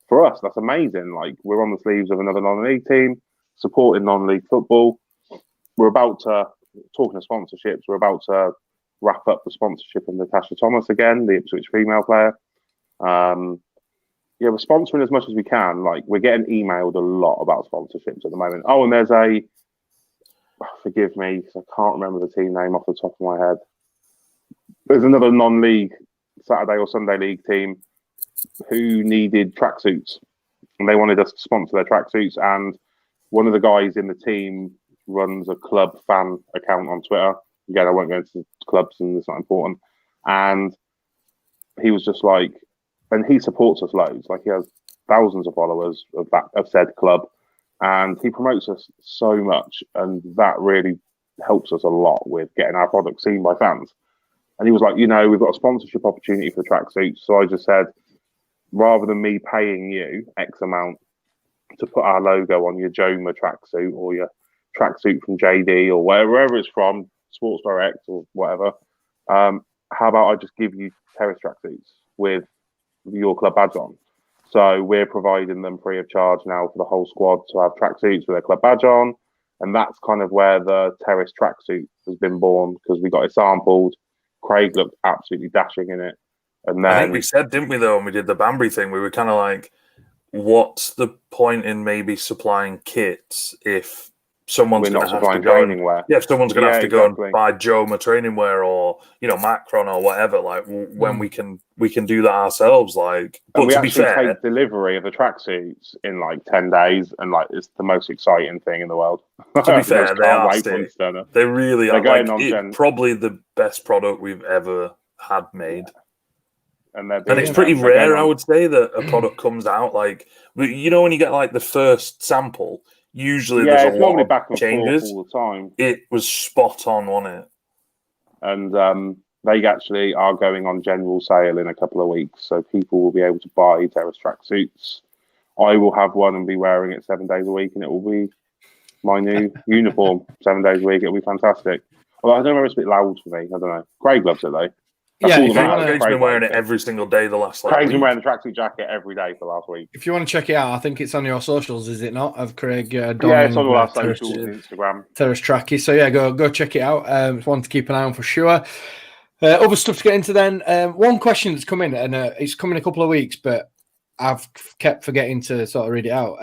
for us, that's amazing. Like, we're on the sleeves of another non-league team supporting non-league football. We're about to talking to sponsorships. We're about to wrap up the sponsorship of Natasha Thomas again, the Ipswich female player. Yeah, we're sponsoring as much as we can. Like, we're getting emailed a lot about sponsorships at the moment. Oh, and there's forgive me, because I can't remember the team name off the top of my head. There's another non-league Saturday or Sunday league team who needed tracksuits, and they wanted us to sponsor their tracksuits. And one of the guys in the team runs a club fan account on Twitter. Again, I won't go into clubs, and it's not important. And he was just like, and he supports us loads. Like, he has thousands of followers of said club, and he promotes us so much, and that really helps us a lot with getting our product seen by fans. And he was like, we've got a sponsorship opportunity for the tracksuits. So I just said, rather than me paying you X amount to put our logo on your Joma tracksuit or your tracksuit from JD or wherever it's from, Sports Direct or whatever, how about I just give you Terrace tracksuits with your club badge on? So we're providing them free of charge now for the whole squad to have tracksuits with their club badge on. And that's kind of where the Terrace tracksuit has been born, because we got it sampled. Craig looked absolutely dashing in it. And then I think we said, didn't we, though, when we did the Banbury thing, we were kind of like, what's the point in maybe supplying kits if someone's going to have to go training wear? Yeah, if someone's going to have to go and buy Joma training wear or Macron or whatever, like when we can do that ourselves. Like, but and we to be fair, take delivery of the tracksuits in like 10 days, and like it's the most exciting thing in the world. To be fair, they really are. Like, probably the best product we've ever had made. And it's pretty rare, I would say, that a product comes out like, when you get like the first sample, usually there's a lot of back and changes forth all the time. It was spot on, wasn't it? And they actually are going on general sale in a couple of weeks, so people will be able to buy Terrace tracksuits. I will have one and be wearing it 7 days a week, and it will be my new uniform 7 days a week. It'll be fantastic. Although I don't know, it's a bit loud for me. I don't know. Craig loves it though. Craig's been wearing it every single day the last Craig's been wearing the tracksuit jacket every day for the last week. If you want to check it out, I think it's on your socials, is it not? Of Craig it's on all our socials, Instagram. Terrace Tracky. So yeah, go check it out. It's one to keep an eye on for sure. Other stuff to get into then. One question that's come in, and it's come in a couple of weeks, but I've kept forgetting to sort of read it out.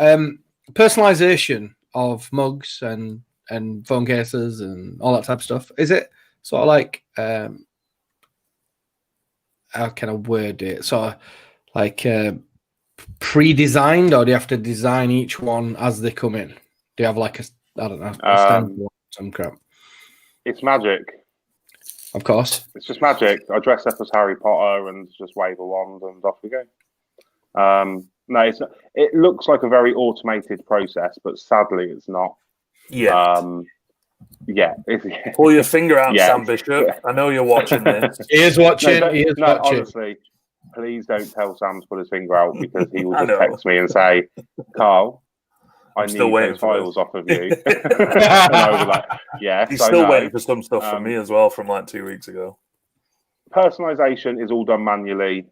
Personalization of mugs and phone cases and all that type of stuff. Is it sort of like how can I word it? Sort of like pre-designed, or do you have to design each one as they come in? Do you have like a some crap? It's magic. Of course. It's just magic. I dress up as Harry Potter and just wave a wand and off we go. No, it looks like a very automated process, but sadly it's not. Yeah. Pull your finger out, Sam Bishop. I know you're watching this. He is watching. Watching. Honestly, please don't tell Sam to pull his finger out, because he will just text me and say, Carl, I need those files off of you. And I was like, yeah. He's still waiting for some stuff from me as well from like 2 weeks ago. Personalization is all done manually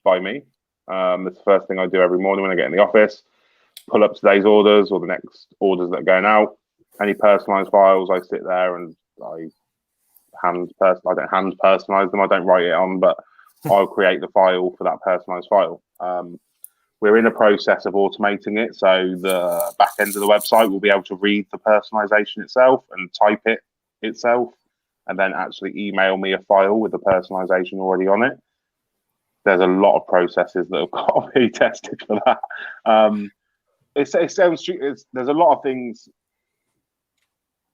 by me. That's the first thing I do every morning when I get in the office. Pull up today's orders or the next orders that are going out. Any personalized files, I sit there and I don't hand personalize them. I don't write it on, but I'll create the file for that personalized file. We're in a process of automating it, so the back end of the website will be able to read the personalization itself and type it itself, and then actually email me a file with the personalization already on it. There's a lot of processes that have got to be tested for that. It sounds stupid. There's a lot of things.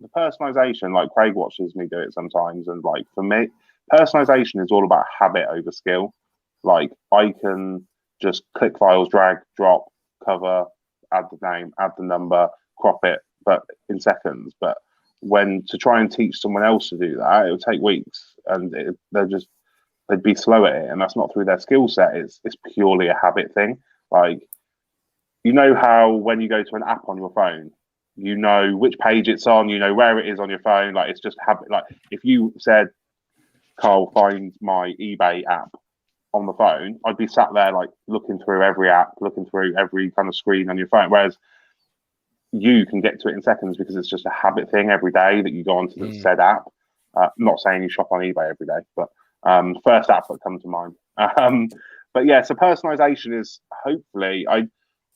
The personalization, like Craig watches me do it sometimes, and like for me, personalization is all about habit over skill. Like, I can just click files, drag, drop, cover, add the name, add the number, crop it, but in seconds. But when to try and teach someone else to do that, it would take weeks, and they'd be slow at it, and that's not through their skill set. It's purely a habit thing. Like, you know how when you go to an app on your phone, you know which page it's on, you know where it is on your phone. Like, it's just habit. Like, if you said, Carl, find my eBay app on the phone, I'd be sat there like looking through every app, looking through every kind of screen on your phone. Whereas you can get to it in seconds because it's just a habit thing every day that you go onto the said app. Not saying you shop on eBay every day, but first app that comes to mind. But yeah, so personalization is hopefully,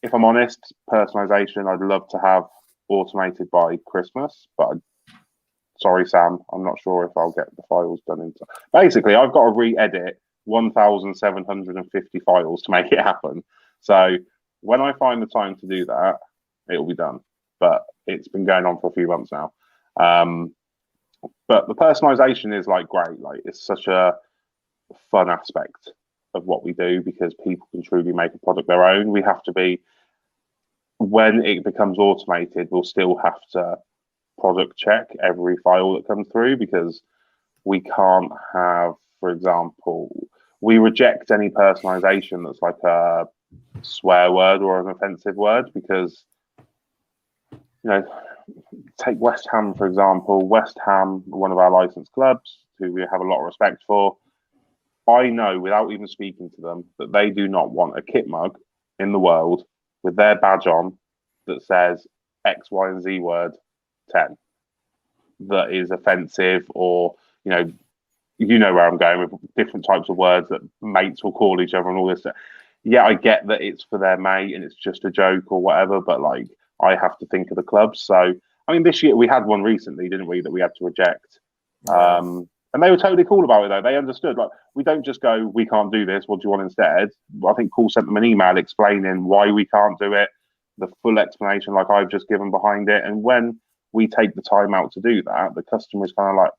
if I'm honest, personalization I'd love to have automated by Christmas, but sorry, Sam, I'm not sure if I'll get the files done into. Basically, I've got to re-edit 1,750 files to make it happen. So when I find the time to do that, it'll be done. But it's been going on for a few months now. But the personalization is like great. Like it's such a fun aspect of what we do because people can truly make a product their own. We have to be, when it becomes automated, we'll still have to product check every file that comes through because we can't have, for example, we reject any personalization that's like a swear word or an offensive word because, take West Ham, for example. West Ham, one of our licensed clubs, who we have a lot of respect for. I know without even speaking to them that they do not want a kit mug in the world with their badge on that says X, Y, and Z word 10 that is offensive or, where I'm going with different types of words that mates will call each other and all this. Yeah, I get that it's for their mate and it's just a joke or whatever, but like I have to think of the clubs. So, I mean, this year we had one recently, didn't we, that we had to reject. And they were totally cool about it, though. They understood. Like, we don't just go, we can't do this. What do you want instead? I think Paul sent them an email explaining why we can't do it, the full explanation like I've just given behind it. And when we take the time out to do that, the customer is kind of like,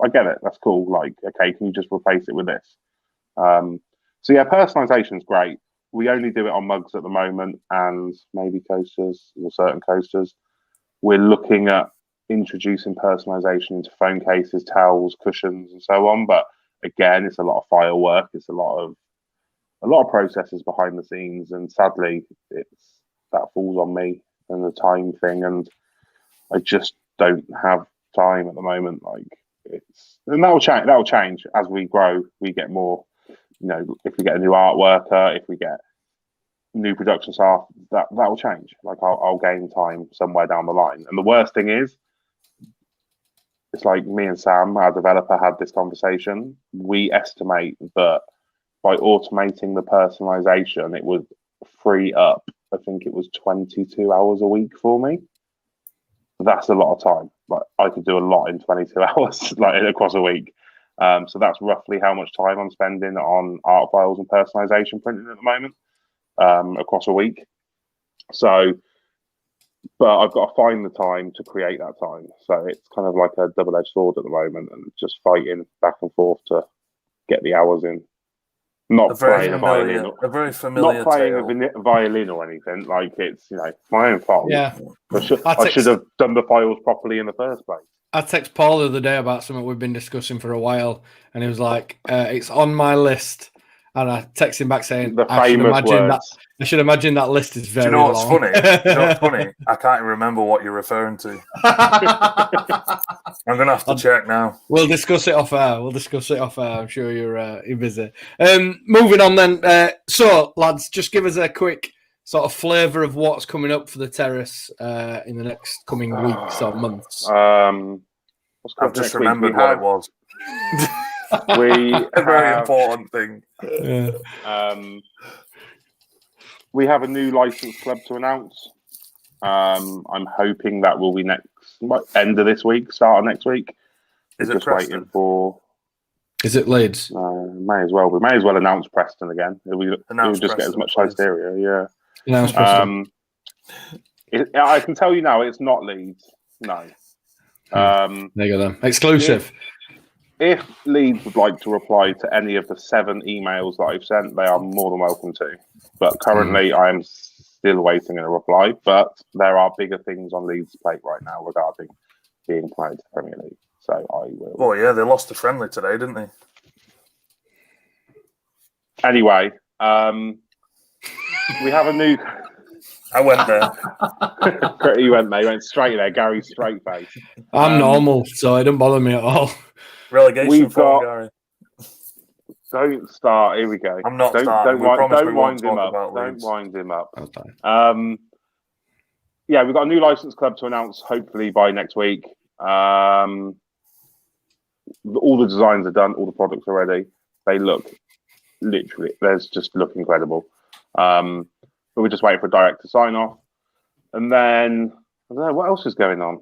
I get it. That's cool. Like, okay, can you just replace it with this? So, yeah, personalization is great. We only do it on mugs at the moment and maybe coasters or certain coasters. We're looking at introducing personalization into phone cases, towels, cushions, and so on. But again, it's a lot of file work. It's a lot of processes behind the scenes, and sadly, that falls on me and the time thing. And I just don't have time at the moment. And that'll change. That'll change as we grow. We get more. If we get a new art worker, if we get new production staff, that will change. Like I'll gain time somewhere down the line. And the worst thing is, it's like me and Sam, our developer, had this conversation. We estimate that by automating the personalization, it would free up, I think it was 22 hours a week for me. That's a lot of time. Like I could do a lot in 22 hours, like across a week. So that's roughly how much time I'm spending on art files and personalization printing at the moment, across a week. So, but I've got to find the time to create that time. So it's kind of like a double-edged sword at the moment and just fighting back and forth to get the hours in. Not playing a violin. A very familiar Not playing tale. a violin or anything. Like it's, my own fault. Yeah. I should have done the files properly in the first place. I text Paul the other day about something we've been discussing for a while, and he was like, "It's on my list." And I text him back saying, I should imagine that list is very long. Do you know what's long. funny? I can't even remember what you're referring to. I'm going to have to check now. We'll discuss it off air. I'm sure you're busy. Moving on then. So, lads, just give us a quick sort of flavour of what's coming up for the Terrace in the next coming weeks or months. I've just remembered what it was. A very important thing. Yeah. We have a new licensed club to announce. I'm hoping that will be end of this week, start of next week. Is it just Preston? Waiting for. Is it Leeds? May as well. We may as well announce Preston again. We'll just get as much hysteria. Yeah. Announce Preston. I can tell you now, it's not Leeds. No. There you go then. Exclusive. If Leeds would like to reply to any of the 7 emails that I've sent, they are more than welcome to. But currently, I am still waiting a reply. But there are bigger things on Leeds' plate right now regarding being promoted to the Premier League. So I will. Oh yeah, they lost a friendly today, didn't they? Anyway, we have a new. I went there. You went there. You went straight there. Gary's straight face. I'm normal, so it doesn't bother me at all. Relegation for Gary. Don't start. Here we go. I'm not starting. Don't wind him up. Don't wind him up. Okay. Yeah, we've got a new licensed club to announce hopefully by next week. All the designs are done. All the products are ready. They look literally, theirs just look incredible. But we're just waiting for a director sign off, and then I don't know what else is going on.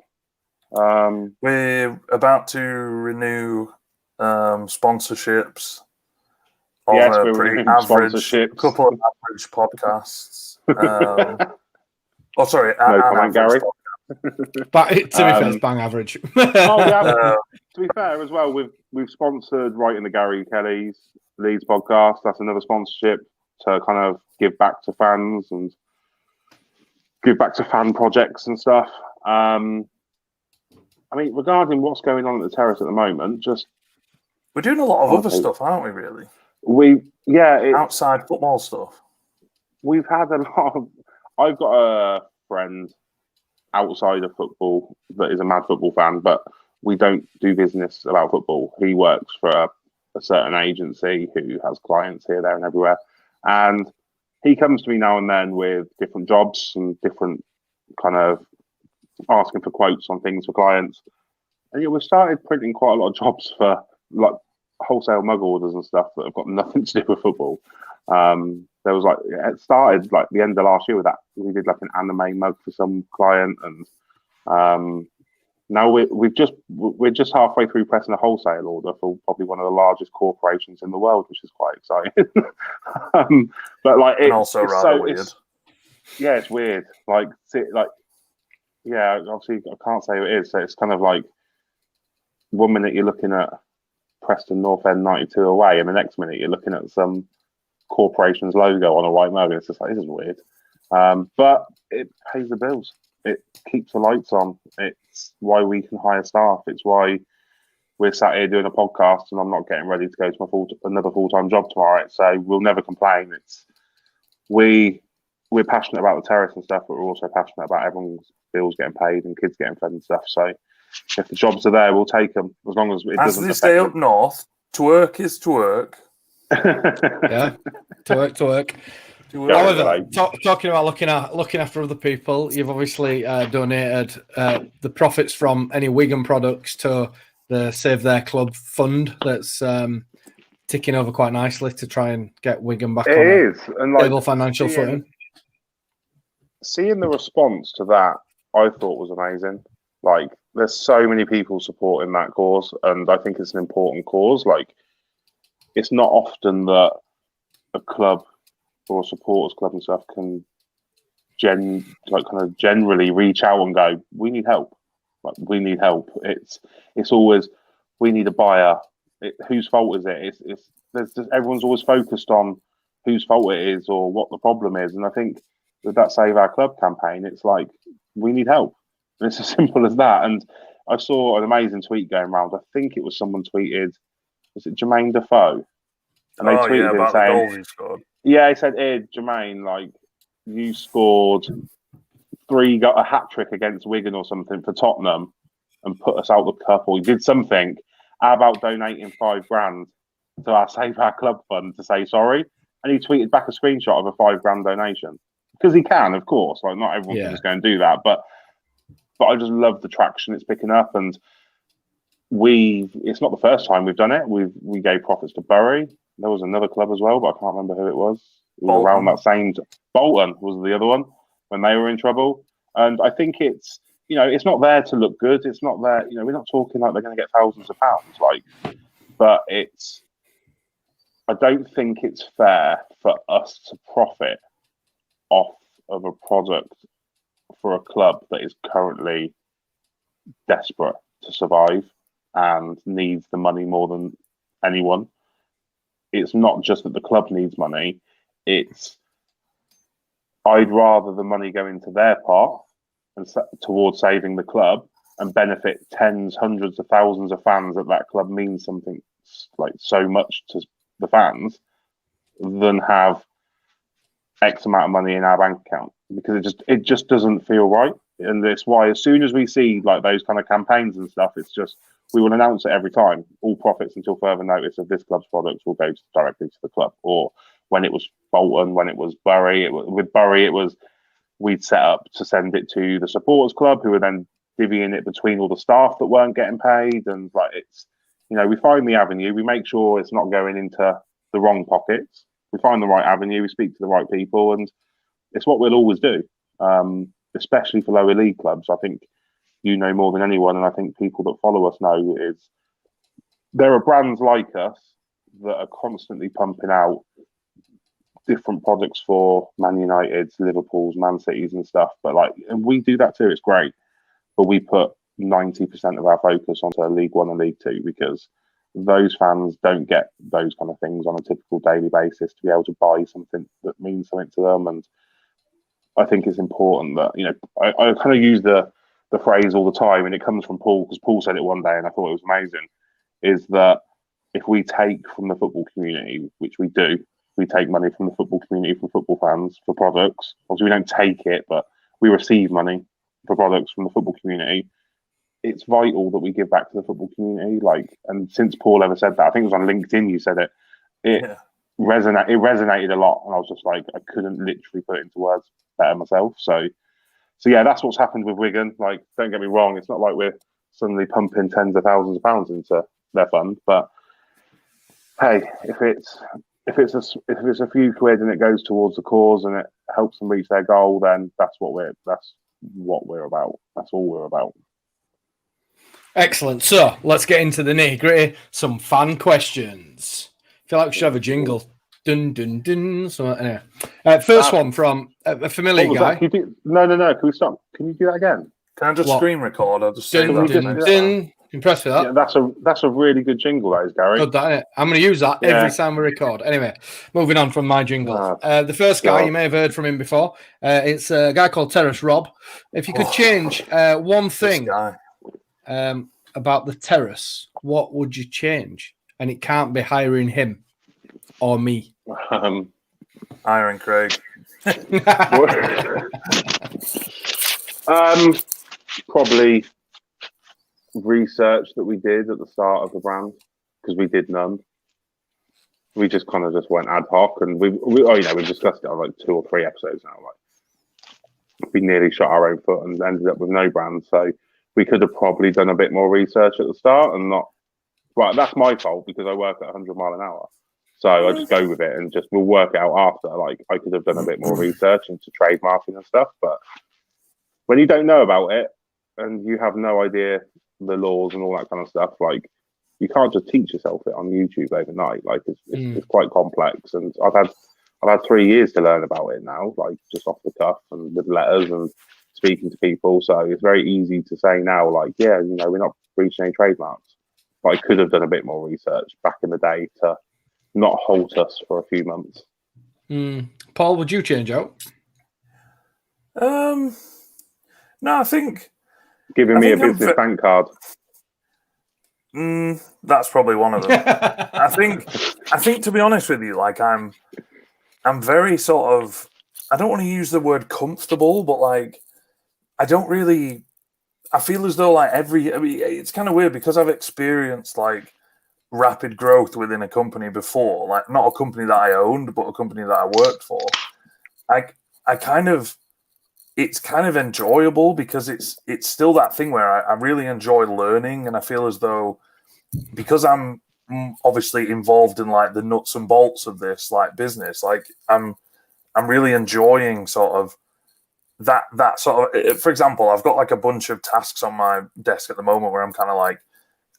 We're about to renew sponsorships of Yes, a we're pretty renewing average, sponsorships. couple of average podcasts. Oh, sorry, No an comment, average Gary. But to be fair, it's bang average. Oh, we have. podcast. To be fair, as well, we've sponsored Writing the Gary Kelly's Leeds podcast. That's another sponsorship to kind of give back to fans and give back to fan projects and stuff. I mean, regarding what's going on at the Terrace at the moment, just We're doing a lot of other stuff, aren't we? Really, outside football stuff. We've had a lot of. I've got a friend outside of football that is a mad football fan, but we don't do business about football. He works for a certain agency who has clients here, there, and everywhere, and he comes to me now and then with different jobs and different kind of asking for quotes on things for clients. And yeah, we've started printing quite a lot of jobs for like wholesale mug orders and stuff that have got nothing to do with football. There was it started like the end of last year with that. We did like an anime mug for some client, and now we're just halfway through pressing a wholesale order for probably one of the largest corporations in the world, which is quite exciting. But like, it's also it's rather so, weird. It's weird. Yeah, obviously I can't say who it is. So it's kind of like 1 minute you're looking at Preston North End 92 away, and the next minute you're looking at some corporation's logo on a white mug. It's just like, this is weird. But it pays the bills. It keeps the lights on. It's why we can hire staff. It's why we're sat here doing a podcast, and I'm not getting ready to go to another full-time job tomorrow. So we'll never complain. We're passionate about the Terrace and stuff, but we're also passionate about everyone's bills getting paid and kids getting fed and stuff. So if the jobs are there, we'll take them as long as it doesn't. As they stay up north, to work is to work. Yeah, to work. However, talking about looking after other people, you've obviously donated the profits from any Wigan products to the Save Their Club fund that's ticking over quite nicely to try and get Wigan back on a stable financial footing. Seeing the response to that, I thought was amazing. Like, there's so many people supporting that cause, and I think it's an important cause. Like, it's not often that a club or a supporters club and stuff can generally reach out and go, we need help. Like, we need help. It's always, we need a buyer. Whose fault is it? Everyone's always focused on whose fault it is or what the problem is. And I think with that Save Our Club campaign, it's like, we need help. And it's as simple as that. And I saw an amazing tweet going around. I think it was someone tweeted, was it Jermaine Defoe? And they tweeted about saying, the goals he scored. Yeah, he said, "Hey, Jermaine, like, you scored got a hat trick against Wigan or something for Tottenham and put us out the cup, or you did something. How about donating $5,000 to our Save Our Club fund to say sorry?" And he tweeted back a screenshot of a $5,000 donation because he can, of course. Like, not everyone can just go and do that, but I just love the traction it's picking up, and it's not the first time we've done it. We gave profits to Bury. There was another club as well, but I can't remember who it was. It was around that same. Bolton was the other one when they were in trouble. And I think it's not there to look good. It's not there. We're not talking like they're going to get thousands of pounds. But I don't think it's fair for us to profit off of a product for a club that is currently desperate to survive and needs the money more than anyone. It's not just that the club needs money. I'd rather the money go into their part and towards saving the club and benefit tens, hundreds of thousands of fans that club means something like so much to the fans than have X amount of money in our bank account, because it just doesn't feel right. And that's why as soon as we see like those kind of campaigns and stuff, it's just, we will announce it every time. All profits until further notice of this club's products will go directly to the club. Or when it was Bolton, when it was Bury, with Bury, it was we'd set up to send it to the supporters club, who were then divvying it between all the staff that weren't getting paid. And like, it's, we find the avenue, we make sure it's not going into the wrong pockets. We find the right avenue, we speak to the right people, and it's what we'll always do, especially for lower league clubs. I think you know more than anyone, and I think people that follow us know, is there are brands like us that are constantly pumping out different products for Man United's, Liverpool's, Man City's and stuff. But and we do that too. It's great, but we put 90% of our focus onto League One and League Two, because those fans don't get those kind of things on a typical daily basis to be able to buy something that means something to them. And I think it's important that, I kind of use the phrase all the time, and it comes from Paul, because Paul said it one day and I thought it was amazing, is that if we take from the football community, which we do, we take money from the football community, from football fans, for products. Obviously, we don't take it, but we receive money for products from the football community. It's vital that we give back to the football community. And since Paul ever said that, I think it was on LinkedIn you said it, resonated a lot. And I was just like, I couldn't literally put it into words better myself. So yeah, that's what's happened with Wigan. Don't get me wrong, it's not like we're suddenly pumping tens of thousands of pounds into their fund, but hey, if it's a few quid and it goes towards the cause and it helps them reach their goal, then that's what we're about. That's all we're about. Excellent. So let's get into the nitty-gritty. Some fan questions. I feel like we should have a jingle. Dun dun dun. So anyway, first one from a familiar guy. No. Can we stop? Can you do that again? Can I just screen record? I'll just say dun, dun, dun. Impressed with that? Yeah, that's a really good jingle, that is, Gary. Good, that, I'm going to use that every time we record. Anyway, moving on from my jingle. The first guy, you may have heard from him before. It's a guy called Terrace Rob. If you could change one thing about the Terrace, what would you change? And it can't be hiring him or me. Hiring Craig. Probably research that we did at the start of the brand, because we did none. We just kind of just went ad hoc, and we've discussed it on 2 or 3 episodes now. We nearly shot our own foot and ended up with no brand. So we could have probably done a bit more research at the start and not. Right, that's my fault, because I work at 100 mile an hour. So I just go with it and we'll work it out after. I could have done a bit more research into trademarking and stuff, but when you don't know about it and you have no idea the laws and all that kind of stuff, you can't just teach yourself it on YouTube overnight. It's quite complex, and I've had 3 years to learn about it now, just off the cuff and with letters and speaking to people. So it's very easy to say now, we're not breaching any trademarks. But I could have done a bit more research back in the day to not halt us for a few months. Paul, would you change out? No, I think giving me a business bank card. That's probably one of them. I think to be honest with you, I'm very sort of, I don't want to use the word comfortable, but I don't really, I feel as though it's kind of weird, because I've experienced rapid growth within a company before, not a company that I owned, but a company that I worked for. It's kind of enjoyable, because it's still that thing where I really enjoy learning, and I feel as though, because I'm obviously involved in the nuts and bolts of this business, I'm really enjoying sort of that sort of, for example, I've got a bunch of tasks on my desk at the moment where I'm kind of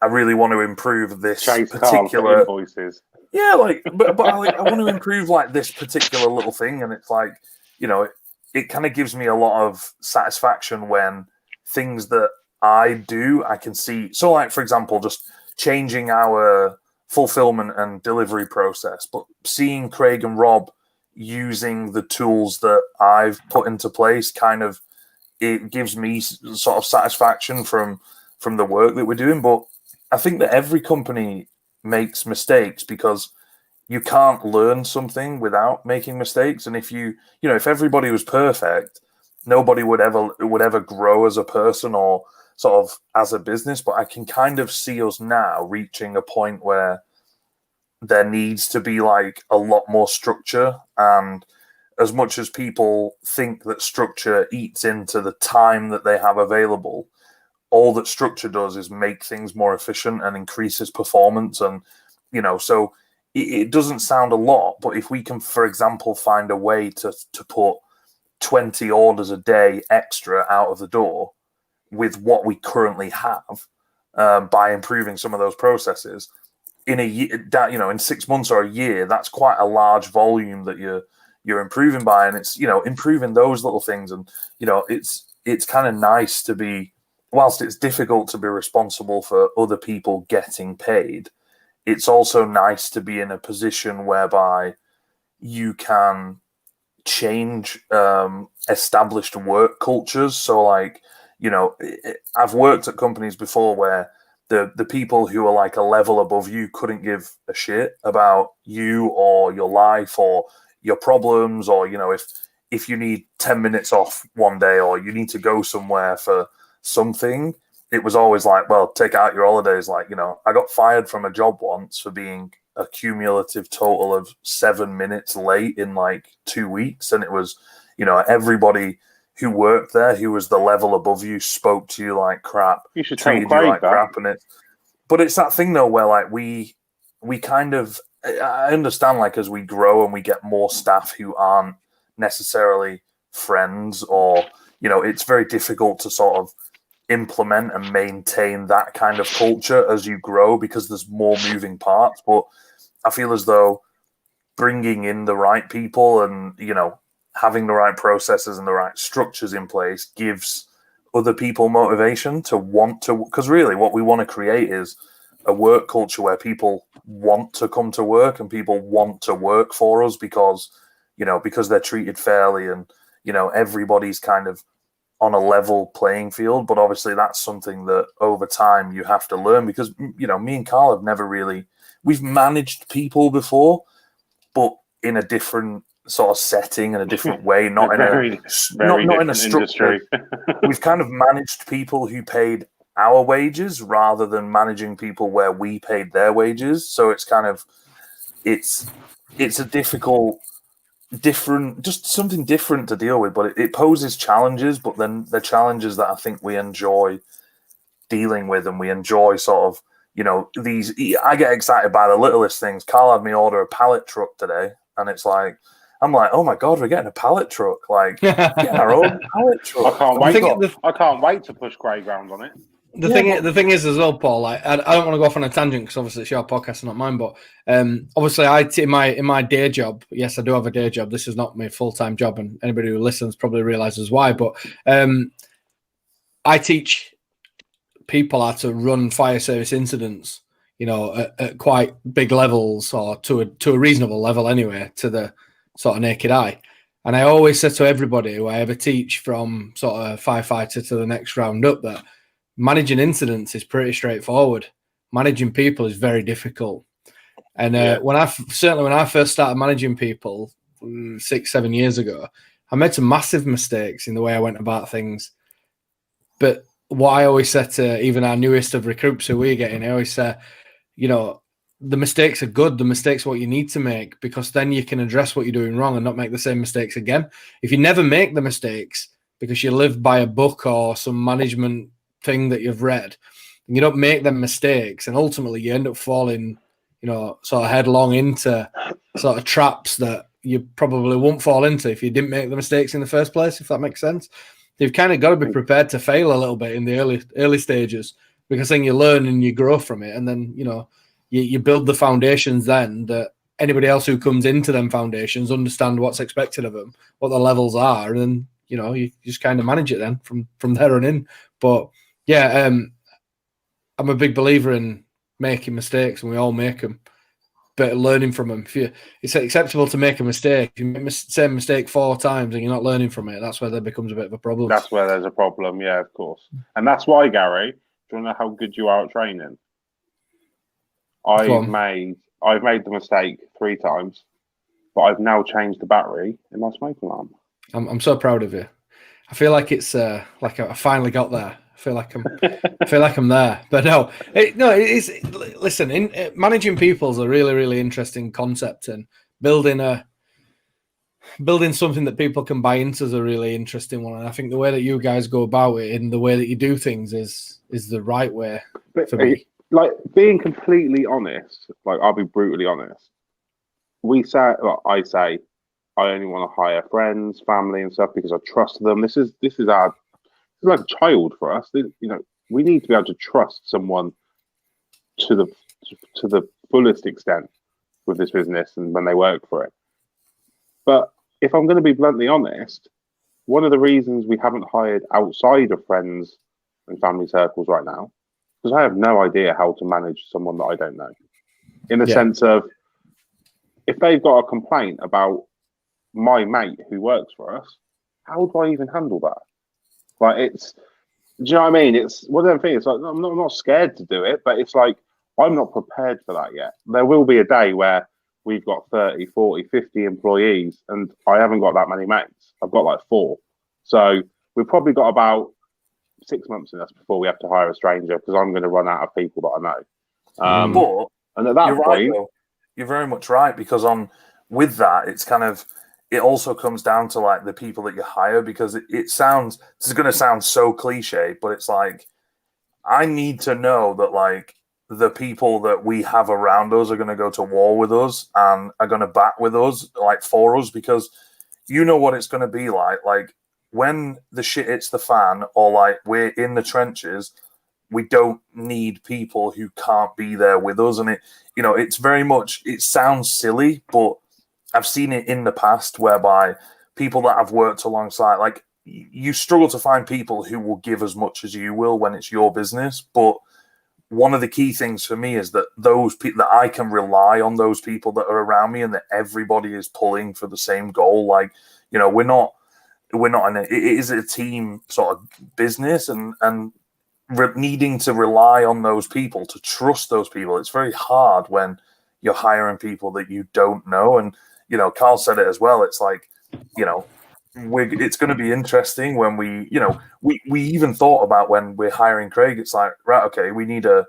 I really want to improve this particular invoices. Yeah, but I want to improve this particular little thing, and it's it kind of gives me a lot of satisfaction when things that I do, I can see. So, for example, just changing our fulfillment and delivery process, but seeing Craig and Rob using the tools that I've put into place, it gives me sort of satisfaction from the work that we're doing. But I think that every company makes mistakes, because you can't learn something without making mistakes. And if if everybody was perfect, nobody would ever grow as a person or sort of as a business. But I can kind of see us now reaching a point where there needs to be a lot more structure. And as much as people think that structure eats into the time that they have available, all that structure does is make things more efficient and increases performance. And, so it doesn't sound a lot, but if we can, for example, find a way to put 20 orders a day extra out of the door with what we currently have, by improving some of those processes in a year, in 6 months or a year, that's quite a large volume that you're improving by. And it's, improving those little things. And, it's kind of nice to be, whilst it's difficult to be responsible for other people getting paid, it's also nice to be in a position whereby you can change established work cultures. So like, I've worked at companies before where the people who are like a level above you couldn't give a shit about you or your life or your problems, or if you need 10 minutes off one day or you need to go somewhere for something, it was always like, well, take out your holidays. Like, I got fired from a job once for being a cumulative total of 7 minutes late in like 2 weeks. And it was, everybody who worked there, who was the level above you, spoke to you like crap. You should treated tell you Craig like that. crap. But it's that thing though, where like we kind of, I understand, like, as we grow and we get more staff who aren't necessarily friends, or, it's very difficult to sort of implement and maintain that kind of culture as you grow because there's more moving parts. But I feel as though bringing in the right people and, having the right processes and the right structures in place gives other people motivation to want to, because really what we want to create is a work culture where people want to come to work and people want to work for us because they're treated fairly and, everybody's kind of on a level playing field. But obviously that's something that over time you have to learn, because, me and Carl have never really, we've managed people before, but in a different sort of setting and a different way, not in a structure. We've kind of managed people who paid our wages rather than managing people where we paid their wages. So it's kind of, it's a just something different to deal with, but it poses challenges, but then the challenges that I think we enjoy dealing with, and we enjoy sort of, these, I get excited by the littlest things. Carl had me order a pallet truck today, and it's like, I'm like, oh my God, we're getting a pallet truck, like getting our own pallet truck. I can't wait to push Craig round on it. The thing is as well, Paul, like, I don't want to go off on a tangent because obviously it's your podcast and not mine, but obviously in my day job, yes, I do have a day job. This is not my full-time job, and anybody who listens probably realizes why, but I teach people how to run fire service incidents, at quite big levels, or to a reasonable level anyway, to the sort of naked eye. And I always say to everybody who I ever teach, from sort of firefighter to the next round up, that managing incidents is pretty straightforward. Managing people is very difficult. And when I first started managing people 6-7 years ago, I made some massive mistakes in the way I went about things. But what I always say to even our newest of recruits who we're getting, I always say, the mistakes are good. The mistakes are what you need to make, because then you can address what you're doing wrong and not make the same mistakes again. If you never make the mistakes because you live by a book or some management thing that you've read, and you don't make them mistakes, and ultimately you end up falling, sort of headlong into sort of traps that you probably won't fall into if you didn't make the mistakes in the first place, if that makes sense. You've kind of got to be prepared to fail a little bit in the early stages, because then you learn and you grow from it, and then you build the foundations then that anybody else who comes into them foundations understand what's expected of them, what the levels are, and then you just kind of manage it then from there on in. But yeah, I'm a big believer in making mistakes, and we all make them, but learning from them. It's acceptable to make a mistake. If you make the same mistake 4 times and you're not learning from it, that's where there becomes a bit of a problem. That's where there's a problem, yeah, of course. And that's why, Gary, do you want to know how good you are at training? I've made the mistake 3 times, but I've now changed the battery in my smoke alarm. I'm so proud of you. I feel like it's like I finally got there. I feel like I'm there. But no, it is. Listen, managing people is a really, really interesting concept, and building something that people can buy into is a really interesting one. And I think the way that you guys go about it and the way that you do things is the right way for me. Like, being completely honest, like, I'll be brutally honest. I say, I only want to hire friends, family, and stuff because I trust them. This is like a child for us. We need to be able to trust someone to the fullest extent with this business and when they work for it. But if I'm going to be bluntly honest, one of the reasons we haven't hired outside of friends and family circles right now, because I have no idea how to manage someone that I don't know. In the sense of, if they've got a complaint about my mate who works for us, how do I even handle that? Like, do you know what I mean? It's one of them things. It's like, I'm not scared to do it, but it's like, I'm not prepared for that yet. There will be a day where we've got 30, 40, 50 employees and I haven't got that many mates. I've got like 4. So we've probably got about 6 months in us before we have to hire a stranger, because I'm going to run out of people that I know. But and at that you're point, right, you're very much right, because with that, it's kind of, it also comes down to like the people that you hire, because it sounds, this is going to sound so cliche, but it's like, I need to know that like the people that we have around us are going to go to war with us and are going to bat with us, like for us, because you know what it's going to be like when the shit hits the fan, or like we're in the trenches, we don't need people who can't be there with us. And it's very much, it sounds silly, but I've seen it in the past whereby people that I've worked alongside, like, you struggle to find people who will give as much as you will when it's your business. But one of the key things for me is that those people, that I can rely on those people that are around me, and that everybody is pulling for the same goal. Like, we're not it is a team sort of business, and needing to rely on those people, to trust those people. It's very hard when you're hiring people that you don't know. And, Carl said it as well. It's like, it's going to be interesting when we even thought about when we're hiring Craig. It's like, right, okay, we need a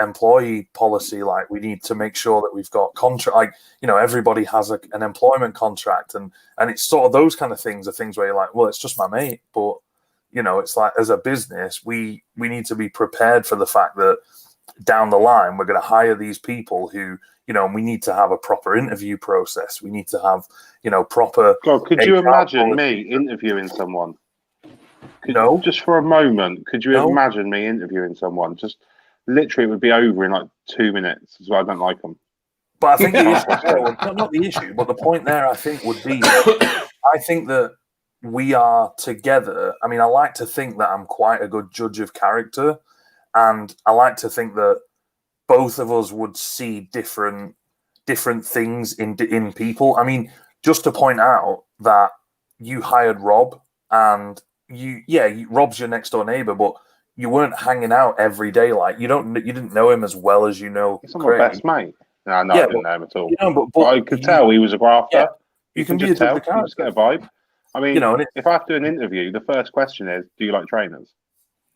employee policy. Like, we need to make sure that we've got contract. Like, everybody has an employment contract, and it's sort of those kind of things are things where you're like, well, it's just my mate, but it's like, as a business, we need to be prepared for the fact that down the line we're going to hire these people who, we need to have a proper interview process. We need to have, proper. God, could you imagine me interviewing someone? No. Just for a moment, could you imagine me interviewing someone? Just literally, it would be over in like 2 minutes. So I don't like them. But I think the issue, not the issue, but the point there, I think, would be, I think that we are together. I mean, I like to think that I'm quite a good judge of character, and I like to think that both of us would see different things in people. I mean, just to point out that you hired Rob, and Rob's your next door neighbor, but you weren't hanging out every day. Like, you didn't know him as well as you know He's my best mate. No, I didn't know him at all. But I could tell he was a grafter. Yeah, you can just tell. You just get a vibe. I mean, if I have to do an interview, the first question is, do you like trainers?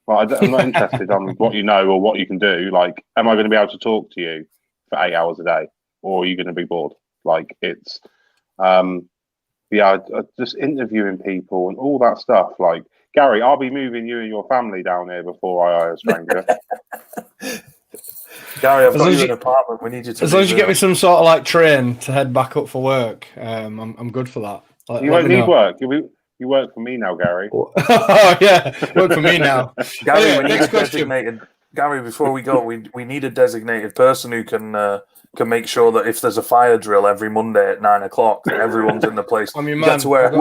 Well, I'm not interested on what you know or what you can do. Like, am I going to be able to talk to you for 8 hours a day, or are you going to be bored? Like, it's, just interviewing people and all that stuff. Like, Gary, I'll be moving you and your family down here before I hire a stranger. Gary, I've got you an apartment. We need you to. As long as you get me some sort of like train to head back up for work, I'm good for that. You won't need work. You work for me now, Gary. Oh yeah, work for me now. Gary, anyway, next question. Gary, before we go, we need a designated person who can make sure that if there's a fire drill every Monday at 9 o'clock, that everyone's in the place. I mean, man,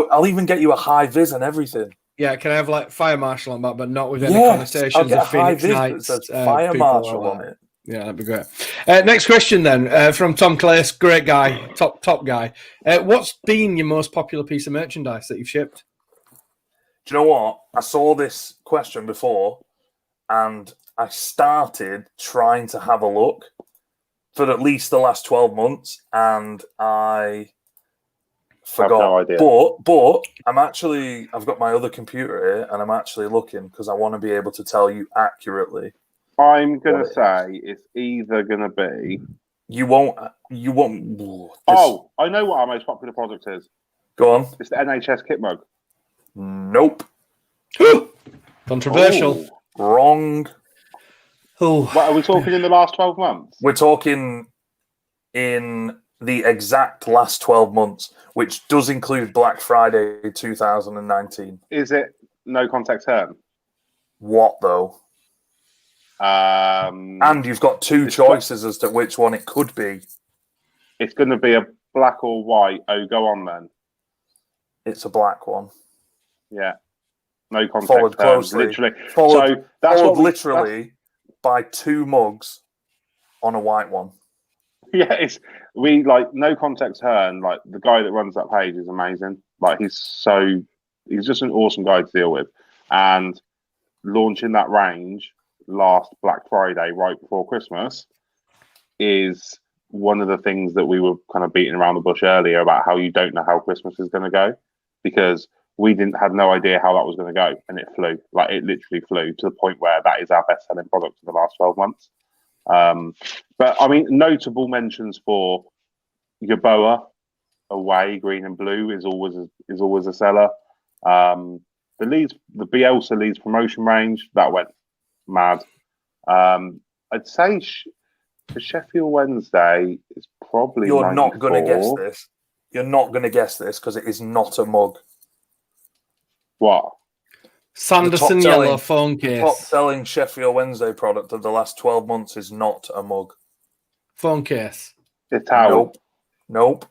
I'll even get you a high vis and everything. Yeah, can I have like fire marshal on that, but not with any connotations of Phoenix Knights? Fire marshal on it. Yeah, that'd be great. Next question then, from Tom Clace, great guy, top guy. What's been your most popular piece of merchandise that you've shipped? Do you know what? I saw this question before, and I started trying to have a look for at least the last 12 months, and I forgot. No idea. But I've got my other computer here, and I'm actually looking because I want to be able to tell you accurately. I'm going to say it's either going to be... You won't... Oh, I know what our most popular product is. Go on. It's the NHS kit mug. Nope. Controversial. Wrong. What, are we talking in the last 12 months? We're talking in the exact last 12 months, which does include Black Friday 2019. Is it no contact turn? What though? And you've got two choices as to which one it could be. It's going to be a black or white. Oh, go on then. It's a black one. Yeah. No contact Followed terms, closely. literally. Followed, so that's followed what we, literally by 2 mugs on a white one. Yeah, it's we like no context Hearn. Like the guy that runs that page is amazing. Like he's just an awesome guy to deal with. And launching that range last Black Friday, right before Christmas, is one of the things that we were kind of beating around the bush earlier about how you don't know how Christmas is going to go, because we had no idea how that was going to go, and it flew. Like it literally flew to the point where that is our best selling product for the last 12 months. But I mean, notable mentions for your boa away, green and blue is always a seller. The Bielsa Leeds promotion range that went mad. I'd say for Sheffield Wednesday is probably You're 94. not going to guess this. You're not going to guess this because it is not a mug. What? Sanderson yellow phone case. Top selling Sheffield Wednesday product of the last 12 months is not a mug. Phone case. It's towel. Nope.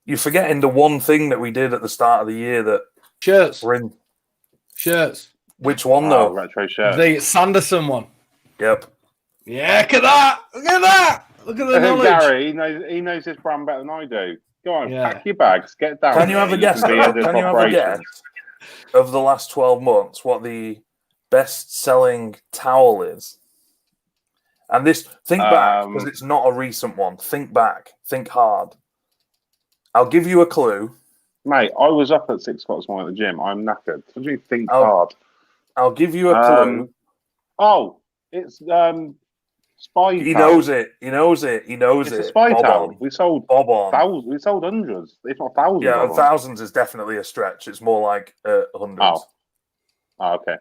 You're forgetting the one thing that we did at the start of the year that Shirts. we're in. Shirts. Which one though? Retro shirt. The Sanderson one. Yep. Yeah, look at that. Look at that. Look at the knowledge. Gary, he knows his brand better than I do. Go on, pack your bags, get down. Can you have a guess? Can you have a guess of the last 12 months what the best-selling towel is? And this, think back, because it's not a recent one. Think back. Think hard. I'll give you a clue. Mate, I was up at 6 o'clock this morning at the gym. I'm knackered. What do you think hard? I'll give you a clue. It's Spy. He knows it. It's a Spy towel. We sold thousands. We sold hundreds, if not thousands. Yeah, thousands is definitely a stretch. It's more like hundreds. Okay.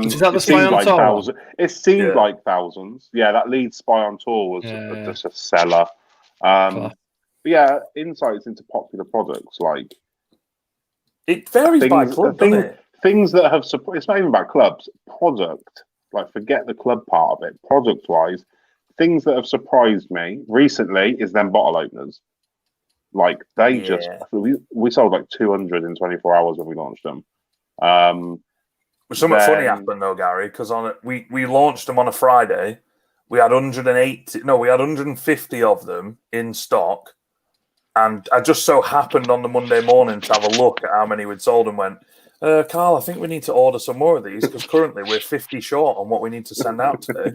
Is that the Spy on Tour? It seemed like thousands. Yeah, that Leeds Spy on Tour was just a seller. But yeah, insights into popular products, like it varies by club, doesn't it? Things that have surprised. It's not even about clubs. Product, like forget the club part of it. Product-wise, things that have surprised me recently is them bottle openers. Like they we sold like 200 in 24 hours when we launched them. Something funny happened though, Gary, because we launched them on a Friday. We had 150 of them in stock, and I just so happened on the Monday morning to have a look at how many we'd sold and went, Carl, I think we need to order some more of these because currently we're 50 short on what we need to send out today.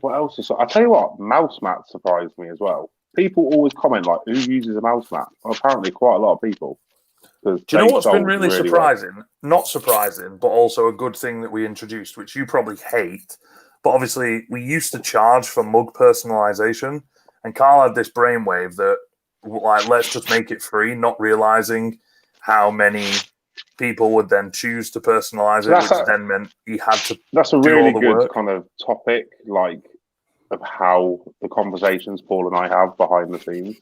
What else? I'll tell you what, mouse mats surprised me as well. People always comment like, who uses a mouse mat? Well, apparently quite a lot of people. Do you know what's been really surprising? Well. Not surprising, but also a good thing that we introduced, which you probably hate. But obviously, we used to charge for mug personalization, and Carl had this brainwave that, like, let's just make it free, not realizing how many people would then choose to personalize it, which then meant he had to. That's a really good work. Kind of topic, like of how the conversations Paul and I have behind the scenes.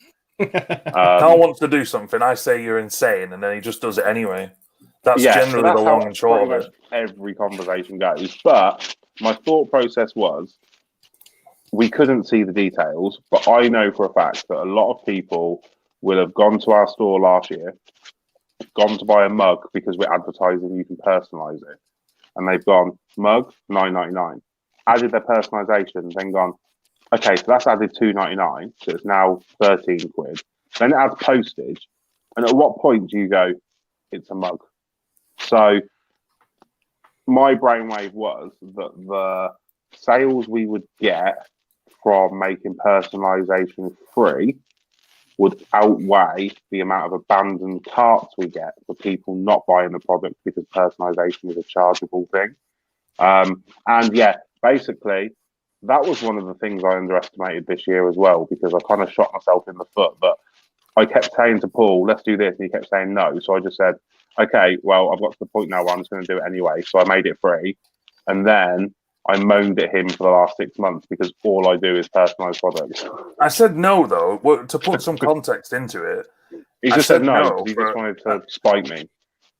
Carl wants to do something. I say you're insane, and then he just does it anyway. That's generally the long and short of it. Every conversation goes. But my thought process was, we couldn't see the details, but I know for a fact that a lot of people will have gone to our store last year, gone to buy a mug because we're advertising you can personalize it, and they've gone mug $9.99, added their personalization, then gone, okay, so that's added $2.99, so it's now 13 quid. Then it adds postage, and at what point do you go, it's a mug? So my brainwave was that the sales we would get from making personalization free would outweigh the amount of abandoned carts we get for people not buying the product because personalization is a chargeable thing. And yeah, basically, that was one of the things I underestimated this year as well, because I kind of shot myself in the foot. But I kept saying to Paul, let's do this. And he kept saying no. So I just said, okay, well, I've got to the point now where I'm just going to do it anyway. So I made it free. And then I moaned at him for the last 6 months because all I do is personalised products. I said no, though. To put some context into it, He I just said said no no because he for- just wanted to spite me.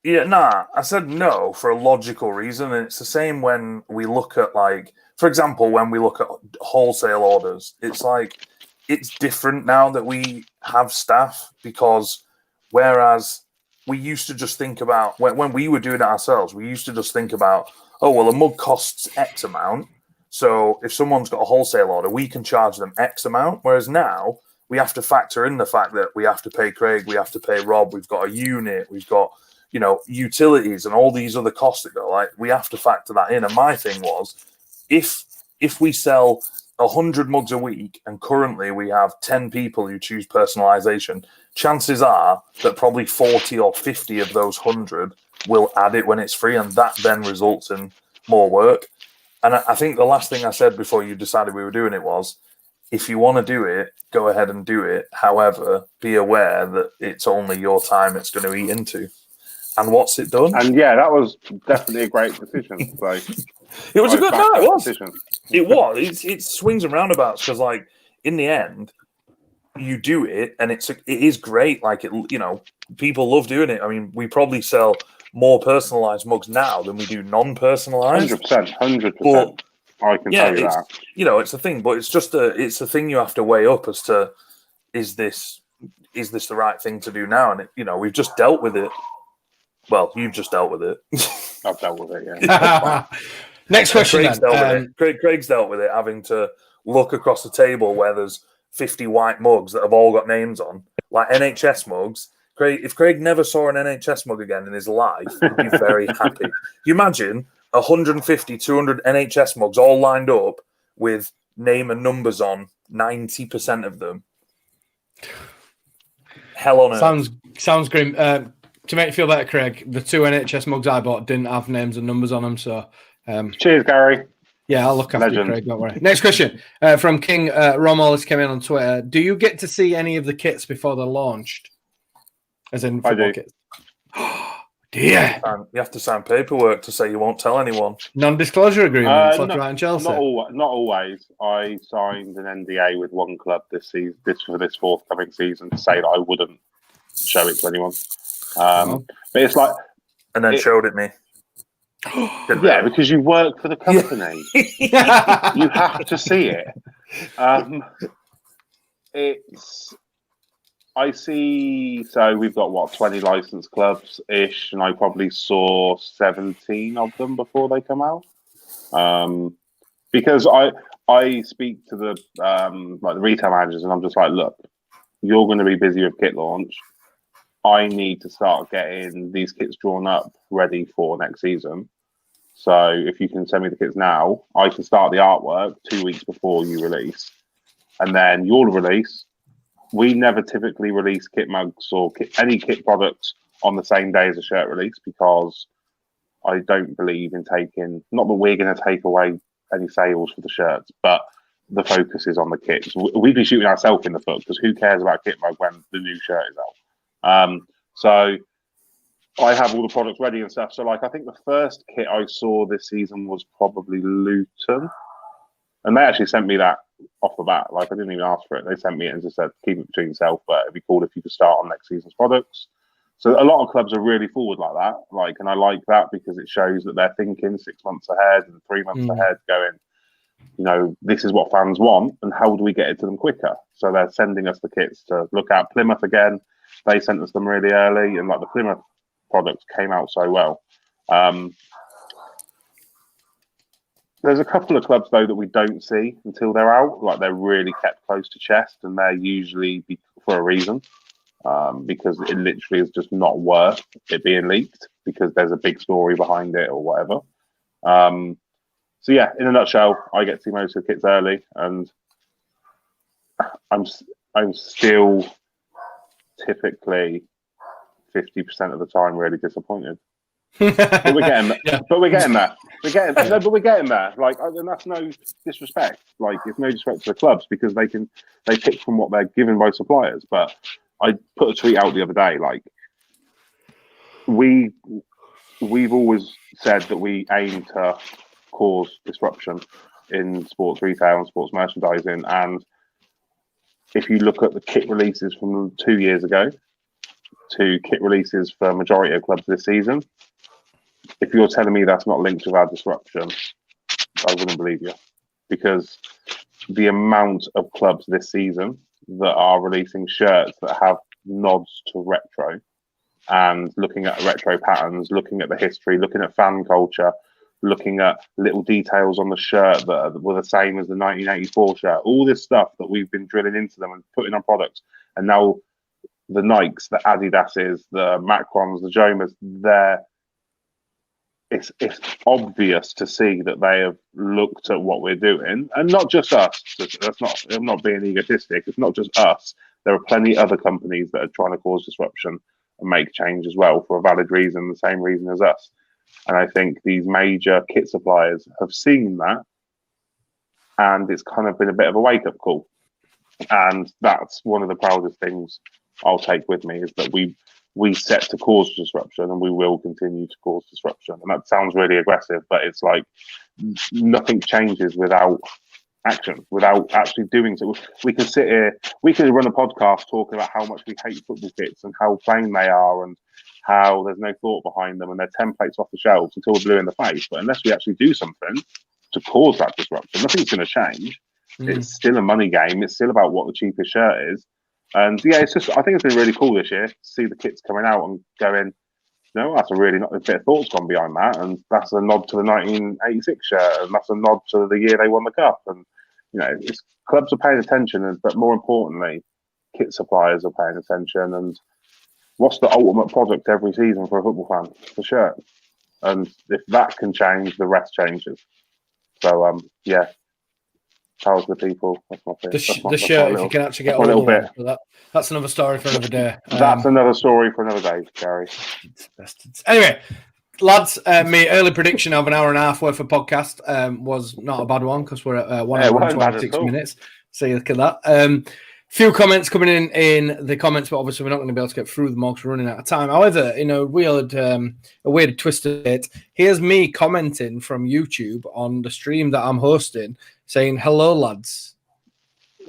Yeah, nah, I said no for a logical reason. And it's the same when we look at, like, for example, when we look at wholesale orders, it's like, it's different now that we have staff, because whereas we used to just think about, when we were doing it ourselves, we used to just think about, oh, well, a mug costs X amount. So if someone's got a wholesale order, we can charge them X amount. Whereas now we have to factor in the fact that we have to pay Craig, we have to pay Rob, we've got a unit, we've got, utilities and all these other costs that go. Like, we have to factor that in. And my thing was, if we sell 100 mugs a week and currently we have 10 people who choose personalization, chances are that probably 40 or 50 of those 100 will add it when it's free, and that then results in more work. And I think the last thing I said before you decided we were doing it was, if you want to do it, go ahead and do it. However, be aware that it's only your time it's going to eat into. And what's it done? And yeah, that was definitely a great decision. So it was a good night. It was. Decision. It was. It swings and roundabouts, because, like, in the end, you do it, and it is great. Like, people love doing it. I mean, we probably sell more personalized mugs now than we do non-personalized. 100%. I can tell you that. It's a thing, but it's a thing you have to weigh up as to, is this the right thing to do now? And we've just dealt with it. Well, you've just dealt with it. I've dealt with it, yeah. Next question. Craig's dealt with it, having to look across the table where there's 50 white mugs that have all got names on, like NHS mugs. If Craig never saw an NHS mug again in his life, he'd be very happy. You imagine 150, 200 NHS mugs all lined up with name and numbers on 90% of them. Hell on earth. Sounds grim. To make you feel better, Craig, the 2 NHS mugs I bought didn't have names and numbers on them. So, cheers, Gary. Yeah, I'll look after you, Craig. Don't worry. Next question from King Rommel. This came in on Twitter. Do you get to see any of the kits before they're launched? As in football kits? Dear. You have to sign paperwork to say you won't tell anyone. Non-disclosure agreement. Right in Chelsea. Not always. I signed an NDA with one club this season, for this forthcoming season, to say that I wouldn't show it to anyone. But it's like, and then showed it me. Yeah, because you work for the company. You have to see it. I see. So we've got 20 licensed clubs ish, and I probably saw 17 of them before they come out. Because I speak to the the retail managers, and I'm just like, look, you're going to be busy with kit launch. I need to start getting these kits drawn up, ready for next season. So if you can send me the kits now, I can start the artwork 2 weeks before you release, and then you'll release. We never typically release kit mugs or any kit products on the same day as a shirt release, because I don't believe in taking, not that we're going to take away any sales for the shirts, but the focus is on the kits. We'd be shooting ourselves in the foot, because who cares about kit mug when the new shirt is out? So I have all the products ready and stuff. So, like, I think the first kit I saw this season was probably Luton, and they actually sent me that off the bat. Like, I didn't even ask for it. They sent me it and just said, keep it between yourself, but it'd be cool if you could start on next season's products. So a lot of clubs are really forward like that. Like, and I like that because it shows that they're thinking 6 months ahead and 3 months ahead, going, this is what fans want, and how do we get it to them quicker? So they're sending us the kits to look at. Plymouth again, they sent us them really early, and like the Plymouth products came out so well. There's a couple of clubs though that we don't see until they're out. Like, they're really kept close to chest, and they're usually for a reason, because it literally is just not worth it being leaked, because there's a big story behind it or whatever. So yeah, in a nutshell, I get to see most of the kits early, and I'm still typically 50% of the time really disappointed. But we're getting there. But we're getting there. We're getting there. Like, and that's no disrespect. Like, it's no disrespect to the clubs, because they pick from what they're given by suppliers. But I put a tweet out the other day. Like, we've always said that we aim to cause disruption in sports retail and sports merchandising. And if you look at the kit releases from 2 years ago to kit releases for a majority of clubs this season, if you're telling me that's not linked with our disruption, I wouldn't believe you. Because the amount of clubs this season that are releasing shirts that have nods to retro and looking at retro patterns, looking at the history, looking at fan culture, looking at little details on the shirt that were the same as the 1984 shirt, all this stuff that we've been drilling into them and putting on products. And now the Nikes, the Adidas's, the Macrons, the Jomas, it's obvious to see that they have looked at what we're doing, and not just us. I'm not being egotistic. It's not just us. There are plenty of other companies that are trying to cause disruption and make change as well for a valid reason, the same reason as us. And I think these major kit suppliers have seen that, and it's kind of been a bit of a wake-up call. And that's one of the proudest things I'll take with me, is that we set to cause disruption, and we will continue to cause disruption. And that sounds really aggressive, but it's like nothing changes without action, without actually doing so. We can sit here, we can run a podcast talking about how much we hate football kits and how plain they are and how there's no thought behind them and they're templates off the shelves until we're blue in the face. But unless we actually do something to cause that disruption, nothing's going to change. It's still a money game. It's still about what the cheapest shirt is. And yeah, it's just, I think it's been really cool this year to see the kits coming out and going, that's a really a bit of thought's gone behind that. And that's a nod to the 1986 shirt. And that's a nod to the year they won the cup. And, clubs are paying attention, but more importantly, kit suppliers are paying attention. And what's the ultimate product every season for a football fan? The shirt. And if that can change, the rest changes. So, powers the people. That's my the shirt, if you can actually get a little bit. That's another story for another day. That's another story for another day, Gary. Anyway, lads, my early prediction of an hour and a half worth of podcast was not a bad one, because we're at 1 hour and 26 minutes. So you look at that. Few comments coming in the comments, but obviously we're not going to be able to get through them all because we're running out of time. However, a weird twist of it, here's me commenting from YouTube on the stream that I'm hosting, saying, "Hello, lads."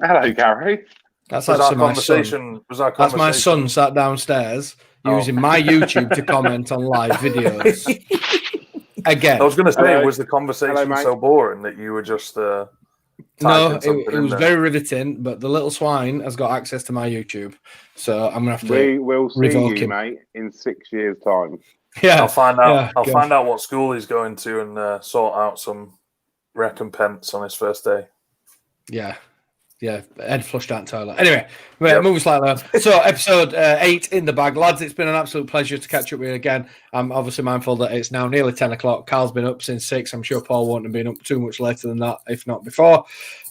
Hello, Gary. That's actually my son. That's my son sat downstairs using my YouTube to comment on live videos. Again, I was going to say, was the conversation so boring that you were just? No, it was very riveting, but the little swine has got access to my YouTube, so I'm gonna have to. We will see you, him. mate, in 6 years' time. Yeah, I'll find out. Yeah, I'll find out what school he's going to and sort out some recompense on his first day. Yeah, head flushed out toilet. Anyway, moving slightly on. So, episode 8 in the bag, lads. It's been an absolute pleasure to catch up with you again. I'm obviously mindful that it's now nearly 10 o'clock. Carl's been up since 6. I'm sure Paul won't have been up too much later than that, if not before.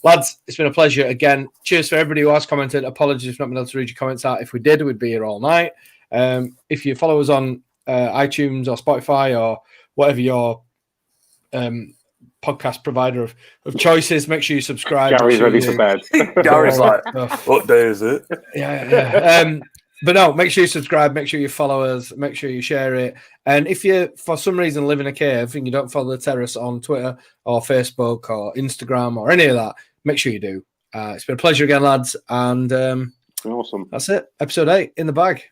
Lads, it's been a pleasure again. Cheers for everybody who has commented. Apologies for not being able to read your comments out. If we did, we'd be here all night. If you follow us on iTunes or Spotify or whatever your podcast provider of choices, make sure you subscribe. Gary's ready for bed. Gary's like, what day is it? Yeah. But no, make sure you subscribe, make sure you follow us, make sure you share it. And if you, for some reason, live in a cave and you don't follow the Terrace on Twitter or Facebook or Instagram or any of that, make sure you do. It's been a pleasure again, lads. And awesome. That's it. Episode 8 in the bag.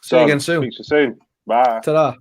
See you again soon. Speak to you soon. Bye. Ta-da.